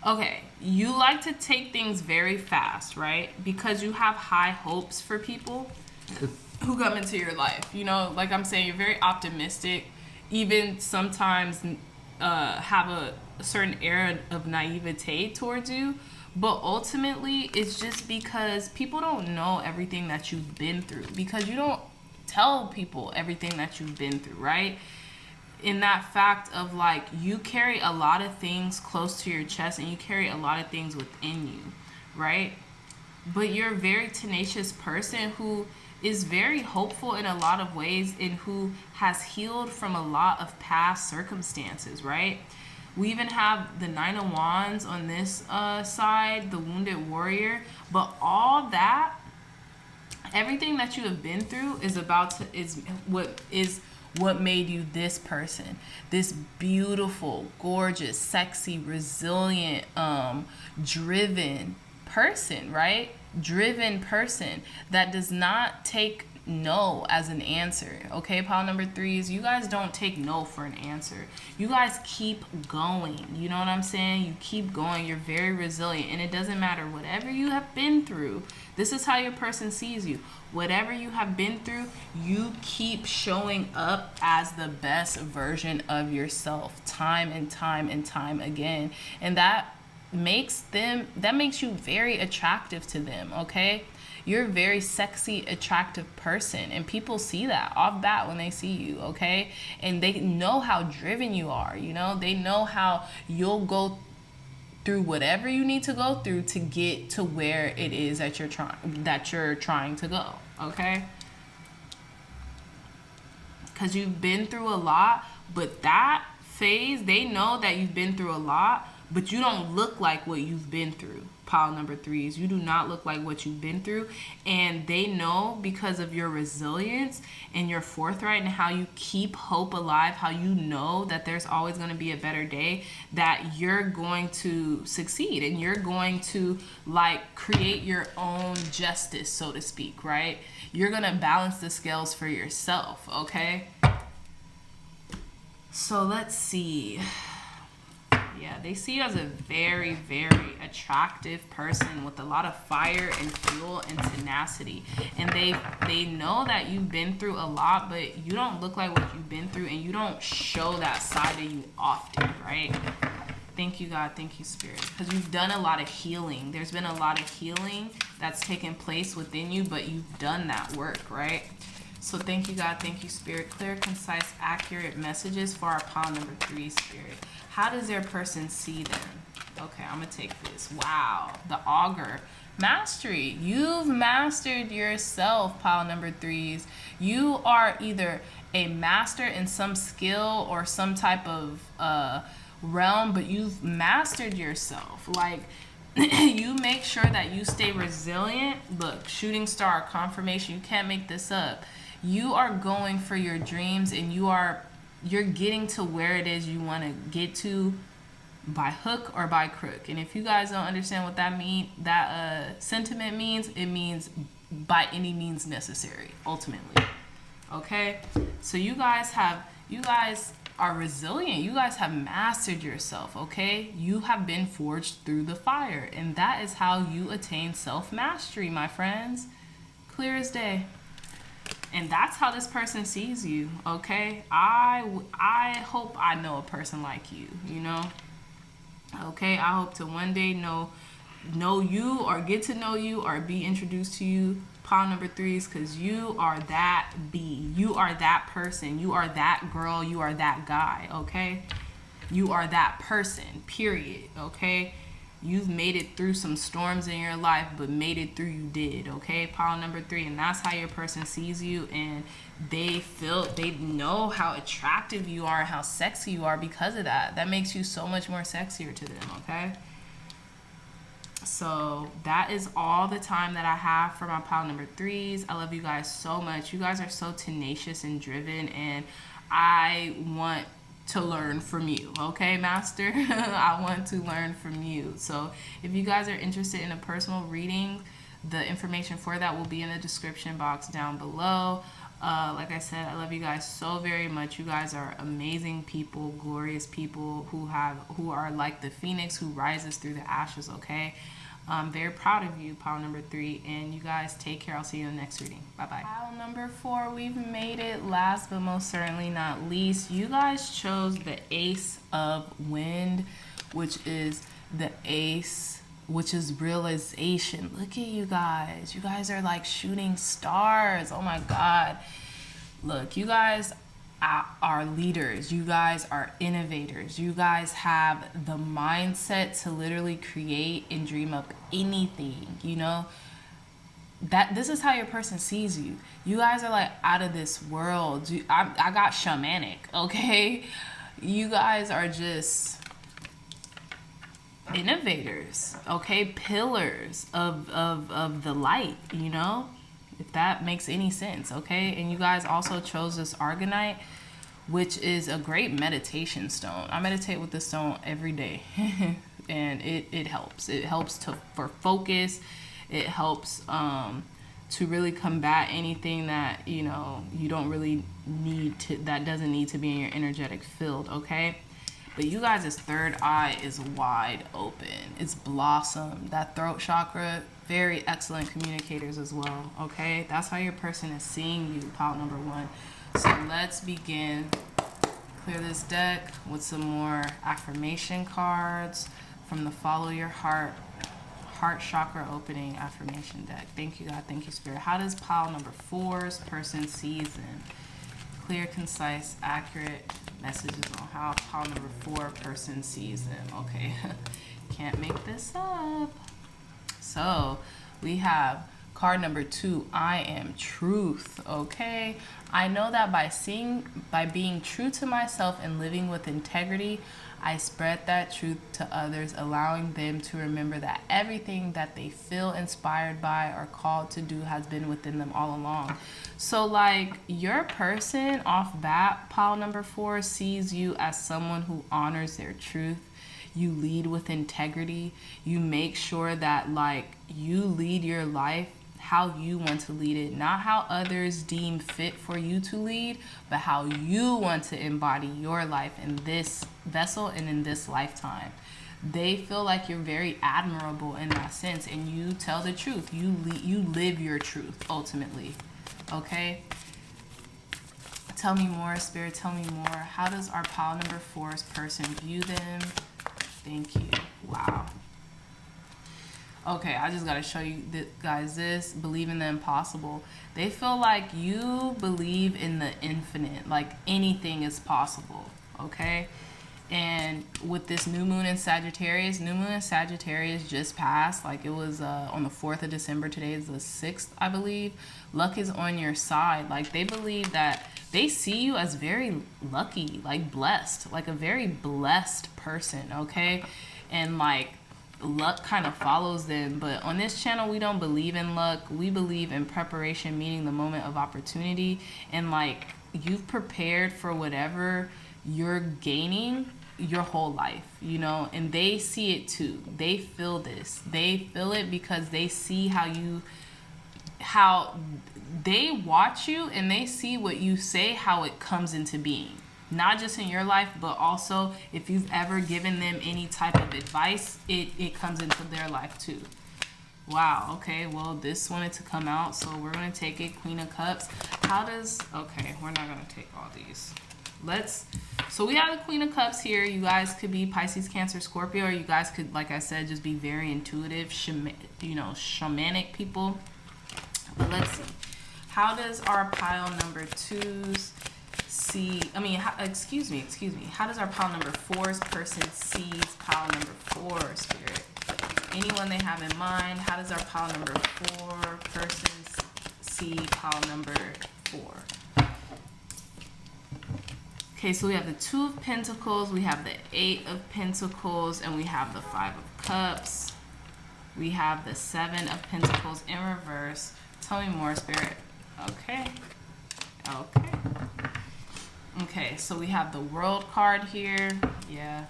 okay, you like to take things very fast, right? Because you have high hopes for people who come into your life. You know, like I'm saying, you're very optimistic, even sometimes have a certain air of naivete towards you. But ultimately, it's just because people don't know everything that you've been through, because you don't tell people everything that you've been through, right? In that fact of like, you carry a lot of things close to your chest and you carry a lot of things within you, right? But you're a very tenacious person who is very hopeful in a lot of ways and who has healed from a lot of past circumstances, right? We even have the 9 of Wands on this side, the wounded warrior. But all that, everything that you have been through is what made you this person, this beautiful, gorgeous, sexy, resilient, driven person, right? Driven person that does not take no as an answer. Okay, pile number 3s, you guys don't take no for an answer. You guys keep going. You know what I'm saying? You keep going. You're very resilient, and it doesn't matter whatever you have been through. This is how your person sees you. Whatever you have been through, you keep showing up as the best version of yourself time and time and time again. And that makes you very attractive to them, okay? You're a very sexy, attractive person, and people see that off bat when they see you, okay? And they know how driven you are, you know? They know how you'll go through whatever you need to go through to get to where it is that you're trying to go, okay? Because you've been through a lot, but that phase, they know that you've been through a lot, but you don't look like what you've been through. Pile number 3s, you do not look like what you've been through, and they know because of your resilience and your forthright and how you keep hope alive, how you know that there's always going to be a better day, that you're going to succeed and you're going to like create your own justice, so to speak, right? You're going to balance the scales for yourself, okay? So let's see. Yeah, they see you as a very, very attractive person with a lot of fire and fuel and tenacity. And they know that you've been through a lot, but you don't look like what you've been through, and you don't show that side of you often, right? Thank you, God. Thank you, Spirit. Because you've done a lot of healing. There's been a lot of healing that's taken place within you, but you've done that work, right? So thank you, God. Thank you, Spirit. Clear, concise, accurate messages for our pile number 3, Spirit. How does their person see them? Okay, I'm going to take this. Wow. The augur. Mastery. You've mastered yourself, pile number 3s. You are either a master in some skill or some type of realm, but you've mastered yourself. Like, you make sure that you stay resilient. Look, shooting star confirmation. You can't make this up. You are going for your dreams, and you're getting to where it is you want to get to by hook or by crook. And if you guys don't understand what that sentiment means, it means by any means necessary, ultimately. Okay? So you guys are resilient. You guys have mastered yourself, okay? You have been forged through the fire, and that is how you attain self-mastery, my friends. Clear as day. And that's how this person sees you, okay? I hope I know a person like you, you know? Okay, I hope to one day know you or get to know you or be introduced to you pile number 3s, because you are that bee. You are that person. You are that girl. You are that guy, okay? You are that person, period, okay? You've made it through some storms in your life, but made it through, you did, okay? Pile number 3, and that's how your person sees you, and they know how attractive you are and how sexy you are because of that. That makes you so much more sexier to them, okay? So that is all the time that I have for my pile number 3s. I love you guys so much. You guys are so tenacious and driven, and I want to learn from you, okay, master? I want to learn from you. So if you guys are interested in a personal reading, the information for that will be in the description box down below. Like I said, I love you guys so very much. You guys are amazing people, glorious people who are like the phoenix who rises through the ashes, okay? I'm very proud of you, pile number 3, and you guys take care. I'll see you in the next reading. Bye-bye. Pile number 4, we've made it. Last but most certainly not least, you guys chose the Ace of Wind, which is the Ace, which is realization. Look at you guys. You guys are like shooting stars. Oh my God. Look, you guys are leaders. You guys are innovators. You guys have the mindset to literally create and dream up anything, you know? This is how your person sees you. You guys are like out of this world. I got shamanic, okay? You guys are just innovators, okay? Pillars of the light, you know? If that makes any sense, okay? And you guys also chose this Argonite, which is a great meditation stone. I meditate with this stone every day, and it helps. It helps for focus. It helps to really combat anything that, you know, you don't really need to, that doesn't need to be in your energetic field, okay? But you guys' third eye is wide open. It's blossomed. That throat chakra, very excellent communicators as well, okay? That's how your person is seeing you, pile number 1. So let's begin. Clear this deck with some more affirmation cards from the Follow Your Heart chakra opening affirmation deck. Thank you, God. Thank you, Spirit. How does pile number 4's person sees them? Clear, concise, accurate messages on how pile number 4 person sees them. Okay, can't make this up. So we have card number 2, I am truth, okay? I know that by being true to myself and living with integrity, I spread that truth to others, allowing them to remember that everything that they feel inspired by or called to do has been within them all along. So like your person off bat, pile number 4, sees you as someone who honors their truth. You lead with integrity. You make sure that like you lead your life how you want to lead it, not how others deem fit for you to lead, but how you want to embody your life in this vessel and in this lifetime. They feel like you're very admirable in that sense, and you tell the truth. You live your truth ultimately, okay? Tell me more, Spirit, tell me more. How does our pile number 4's person view them? Thank you. Wow. Okay, I just got to show you guys this. Believe in the impossible. They feel like you believe in the infinite, like anything is possible, okay? And with this new moon in Sagittarius just passed. Like it was on the 4th of December. Today is the 6th, I believe. Luck is on your side. Like they believe that they see you as very lucky, like blessed, like a very blessed person, okay? And like luck kind of follows them. But on this channel, we don't believe in luck. We believe in preparation, meaning the moment of opportunity. And like you've prepared for whatever you're gaining your whole life, you know, and they see it too. They feel this. They feel it because they see how they watch you and they see what you say, how it comes into being. Not just in your life, but also if you've ever given them any type of advice, it comes into their life too. Wow, okay, well, this wanted to come out, so we're going to take it. Queen of Cups. Okay, we're not going to take all these. So we have the Queen of Cups here. You guys could be Pisces, Cancer, Scorpio, or you guys could, like I said, just be very intuitive, shamanic people. But let's see. How does our pile number 2's see, excuse me. How does our pile number 4's person sees pile number 4, Spirit? Anyone they have in mind, how does our pile number 4 person see pile number 4? Okay, so we have the 2 of Pentacles, we have the 8 of Pentacles, and we have the 5 of Cups. We have the 7 of Pentacles in reverse. Tell me more, Spirit. Okay. Okay, so we have the World card here. Yeah.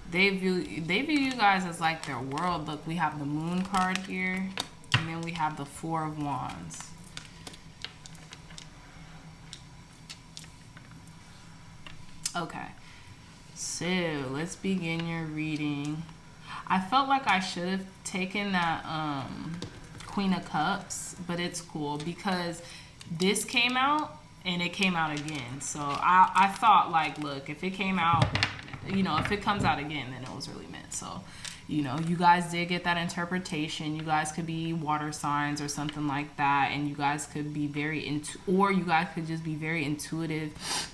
They view you guys as like their world. Look, we have the Moon card here. And then we have the 4 of Wands. Okay. So, let's begin your reading. I felt like I should have taken that Queen of Cups, but it's cool because this came out and it came out again. So I thought, like, look, if it came out, if it comes out again, then it was really meant. So, you guys did get that interpretation. You guys could be water signs or something like that, and you guys could be or you guys could just be very intuitive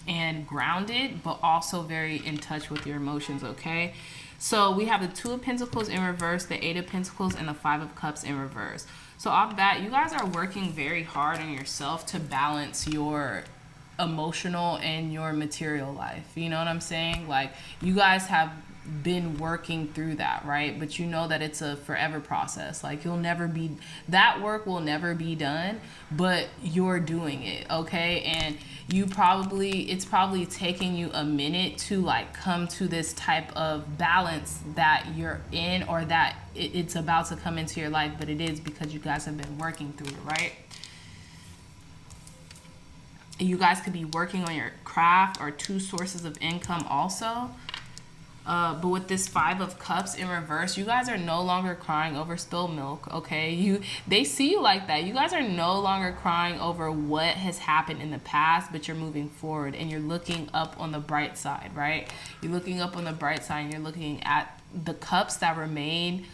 and grounded, but also very in touch with your emotions, okay? So we have the 2 of Pentacles in reverse, the 8 of Pentacles, and the 5 of Cups in reverse. So off that, you guys are working very hard on yourself to balance your emotional and your material life. You know what I'm saying? Like, you guys have been working through that, right? But you know that it's a forever process. Like, that work will never be done, but you're doing it, okay? And it's probably taking you a minute to like come to this type of balance that you're in, or that it's about to come into your life, but it is because you guys have been working through it, right? You guys could be working on your craft or 2 sources of income also. But with this 5 of Cups in reverse, you guys are no longer crying over spilled milk, okay? They see you like that. You guys are no longer crying over what has happened in the past, but you're moving forward and you're looking up on the bright side, right? You're looking up on the bright side and you're looking at the cups that remain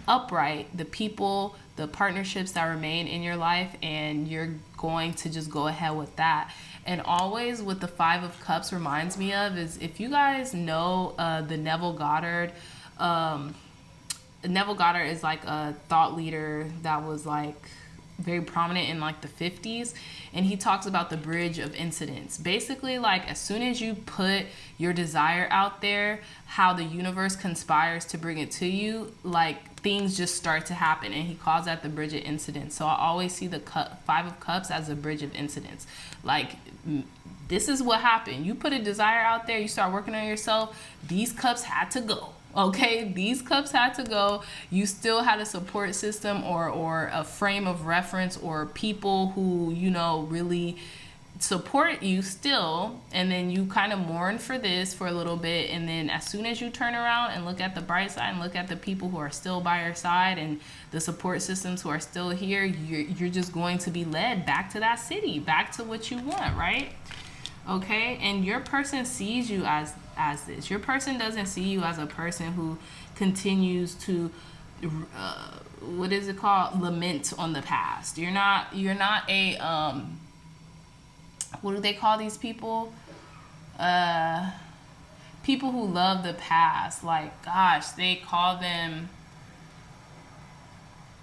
upright, the people, the partnerships that remain in your life, and you're going to just go ahead with that. And always what the 5 of Cups reminds me of is, if you guys know the Neville Goddard, Neville Goddard is like a thought leader that was like very prominent in like the 50s, and he talks about the bridge of incidents. Basically, like, as soon as you put your desire out there, how the universe conspires to bring it to you, like, things just start to happen, and he calls that the bridge of incidents. So I always see the 5 of Cups as a bridge of incidents. Like, this is what happened. You put a desire out there, you start working on yourself, these cups had to go. Okay, these cups had to go. You still had a support system or a frame of reference or people who, really support you still. And then you kind of mourn for this for a little bit. And then as soon as you turn around and look at the bright side and look at the people who are still by your side and the support systems who are still here, you're just going to be led back to that city, back to what you want, right? Okay, and your person sees you as this. Your person doesn't see you as a person who continues to lament on the past. You're not a what do they call these people? People who love the past. Like, gosh, they call them,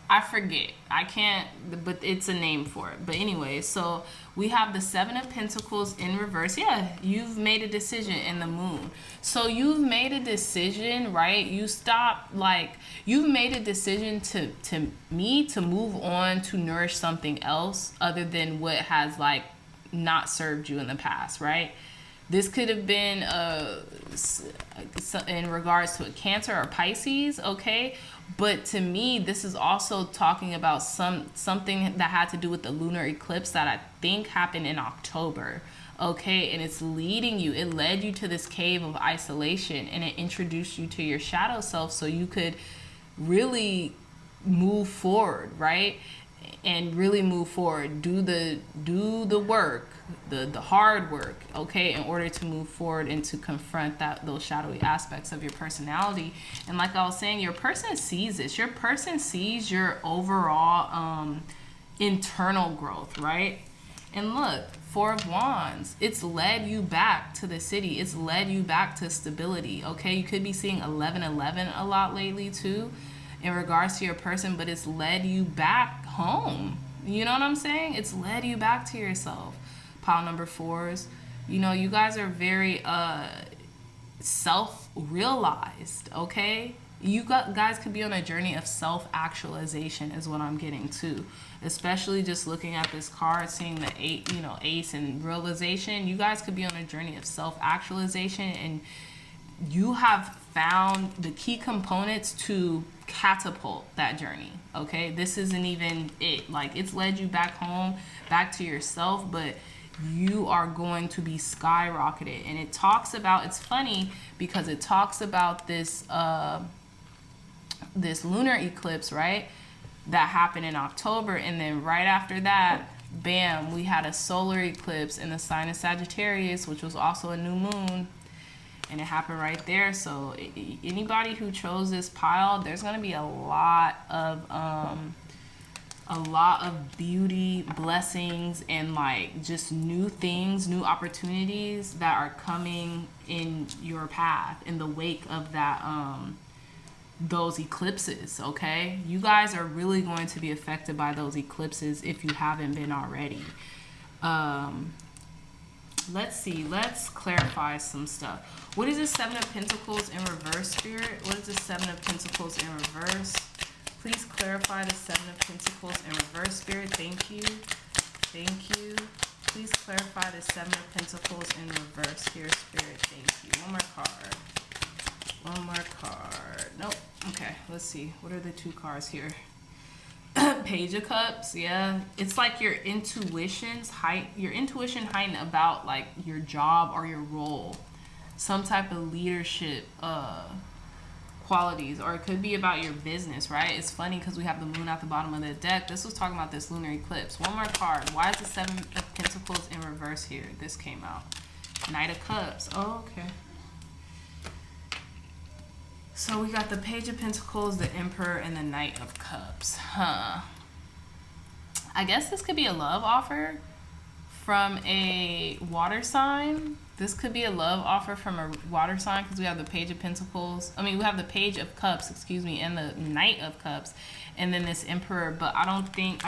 I forget. I can't, but it's a name for it. But anyway, so we have the 7 of Pentacles in reverse. Yeah, you've made a decision in the Moon. So you've made a decision, right? You've made a decision to move on, to nourish something else other than what has like not served you in the past, right? This could have been in regards to a Cancer or Pisces, okay? But to me, this is also talking about something that had to do with the lunar eclipse that I think happened in October, okay? And it led you to this cave of isolation, and it introduced you to your shadow self so you could really move forward, right? And really move forward, do the work, the hard work, okay, in order to move forward and to confront those shadowy aspects of your personality. And like I was saying, your person sees this. Your person sees your overall internal growth, right? And look, Four of Wands, it's led you back to the city. It's led you back to stability, okay? You could be seeing 1111 a lot lately too in regards to your person, but it's led you back home. You know what I'm saying? It's led you back to yourself. Pile number 4s, you know, you guys are very self-realized, okay? You guys could be on a journey of self-actualization is what I'm getting to. Especially just looking at this card, seeing the ace and realization. You guys could be on a journey of self-actualization, and you have found the key components to catapult that journey, okay? This isn't even it. Like, it's led you back home, back to yourself, but you are going to be skyrocketed. And it talks about, it's funny because it talks about this this lunar eclipse, right, that happened in October, and then right after that, bam, we had a solar eclipse in the sign of Sagittarius, which was also a new moon, and it happened right there. So anybody who chose this pile, there's going to be a lot of beauty, blessings, and like just new things, new opportunities that are coming in your path in the wake of that those eclipses, okay? You guys are really going to be affected by those eclipses if you haven't been already. Let's see. Let's clarify some stuff. What is the Seven of Pentacles in reverse, Spirit? What is the Seven of Pentacles in reverse? Please clarify the Seven of Pentacles in reverse, Spirit. Thank you. Thank you. Please clarify the Seven of Pentacles in reverse here, Spirit. Thank you. One more card. One more card. Nope. Okay, let's see. What are the 2 cards here? Page of Cups. Yeah, it's like your intuition heightened about like your job or your role, some type of leadership qualities, or it could be about your business, right? It's funny because we have the moon at the bottom of the deck. This was talking about this lunar eclipse. One more card. Why is the Seven of Pentacles in reverse here? This came out. Knight of Cups. Oh, okay. So we got the Page of Pentacles, the Emperor, and the Knight of Cups. I guess this could be a love offer from a water sign. This could be a love offer from a water sign because we have the Page of Pentacles. I mean, we have the Page of Cups, excuse me, and the Knight of Cups, and then this Emperor. But I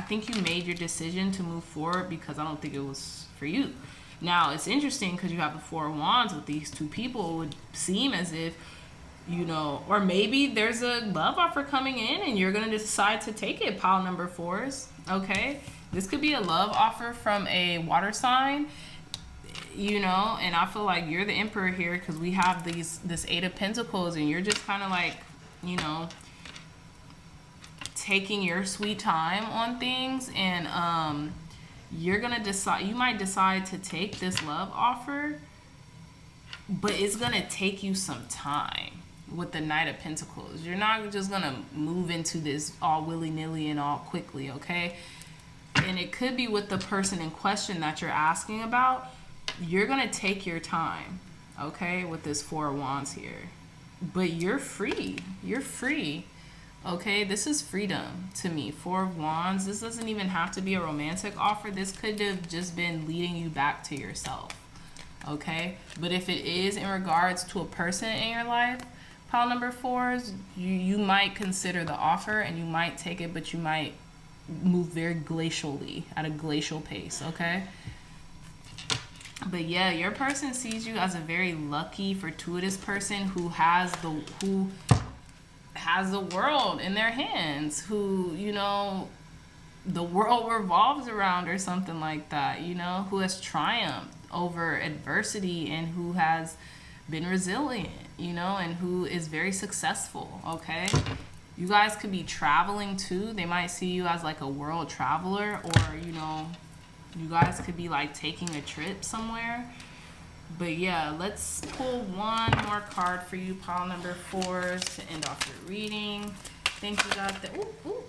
think you made your decision to move forward because I don't think it was for you. Now, it's interesting because you have the Four of Wands with these 2 people. It would seem as if, you know, or maybe there's a love offer coming in and you're going to decide to take it, pile number 4s, okay? This could be a love offer from a water sign, you know, and I feel like you're the Emperor here because we have this 8 of Pentacles, and you're just kind of like, you know, taking your sweet time on things, and you're going to decide, you might decide to take this love offer, but it's going to take you some time. With the Knight of Pentacles, you're not just gonna move into this all willy-nilly and all quickly, okay? And it could be with the person in question that you're asking about. You're gonna take your time, okay, with this Four of Wands here, but you're free. You're free, okay? This is freedom to me. 4 of Wands. This doesn't even have to be a romantic offer. This could have just been leading you back to yourself, okay? But if it is in regards to a person in your life, pile number 4s, you might consider the offer and you might take it, but you might move very glacially, at a glacial pace, okay? But yeah, your person sees you as a very lucky, fortuitous person who has the world in their hands, who, you know, the world revolves around, or something like that, you know, who has triumphed over adversity and who has been resilient, you know, and who is very successful, okay? You guys could be traveling too. They might see you as like a world traveler, or, you know, you guys could be like taking a trip somewhere. But yeah, let's pull one more card for you, pile number 4s, to end off your reading. I think you got the, ooh.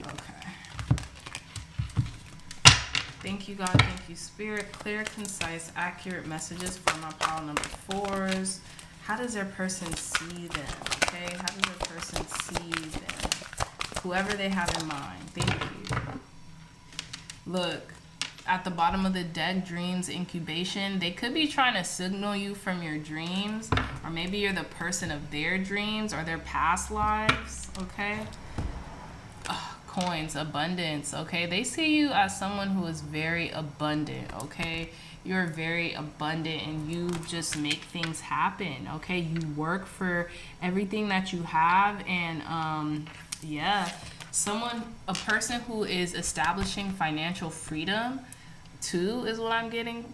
Okay. Thank you, God. Thank you, Spirit. Clear, concise, accurate messages for my pile number 4s. How does their person see them? Okay, how does their person see them? whoever they have in mind. Thank you. Look, at the bottom of the deck, dreams incubation. They could be trying to signal you from your dreams, or maybe you're the person of their dreams or their past lives, okay? Coins, abundance, okay? They see you as someone who is very abundant, okay? You're very abundant and you just make things happen, okay? You work for everything that you have, and yeah, a person who is establishing financial freedom too is what I'm getting,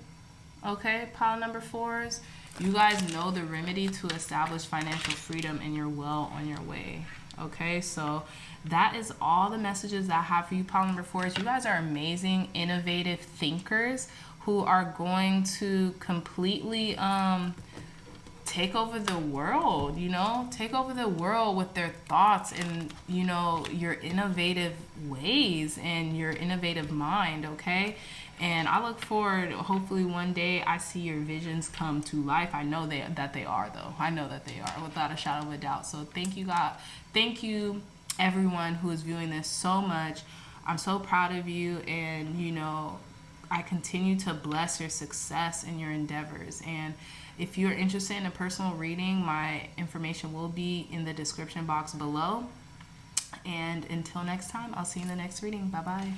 okay? Pile number 4s. You guys know the remedy to establish financial freedom and you're well on your way, okay? So that is all the messages that I have for you, pile number 4s. You guys are amazing, innovative thinkers who are going to completely take over the world, you know? Take over the world with their thoughts and, you know, your innovative ways and your innovative mind, okay? And I look forward, hopefully one day I see your visions come to life. I know that they are, though. I know that they are, without a shadow of a doubt. So thank you, God. Thank you, everyone who is viewing this so much. I'm so proud of you, and, you know, I continue to bless your success in your endeavors. And if you're interested in a personal reading, my information will be in the description box below. And until next time, I'll see you in the next reading. Bye-bye.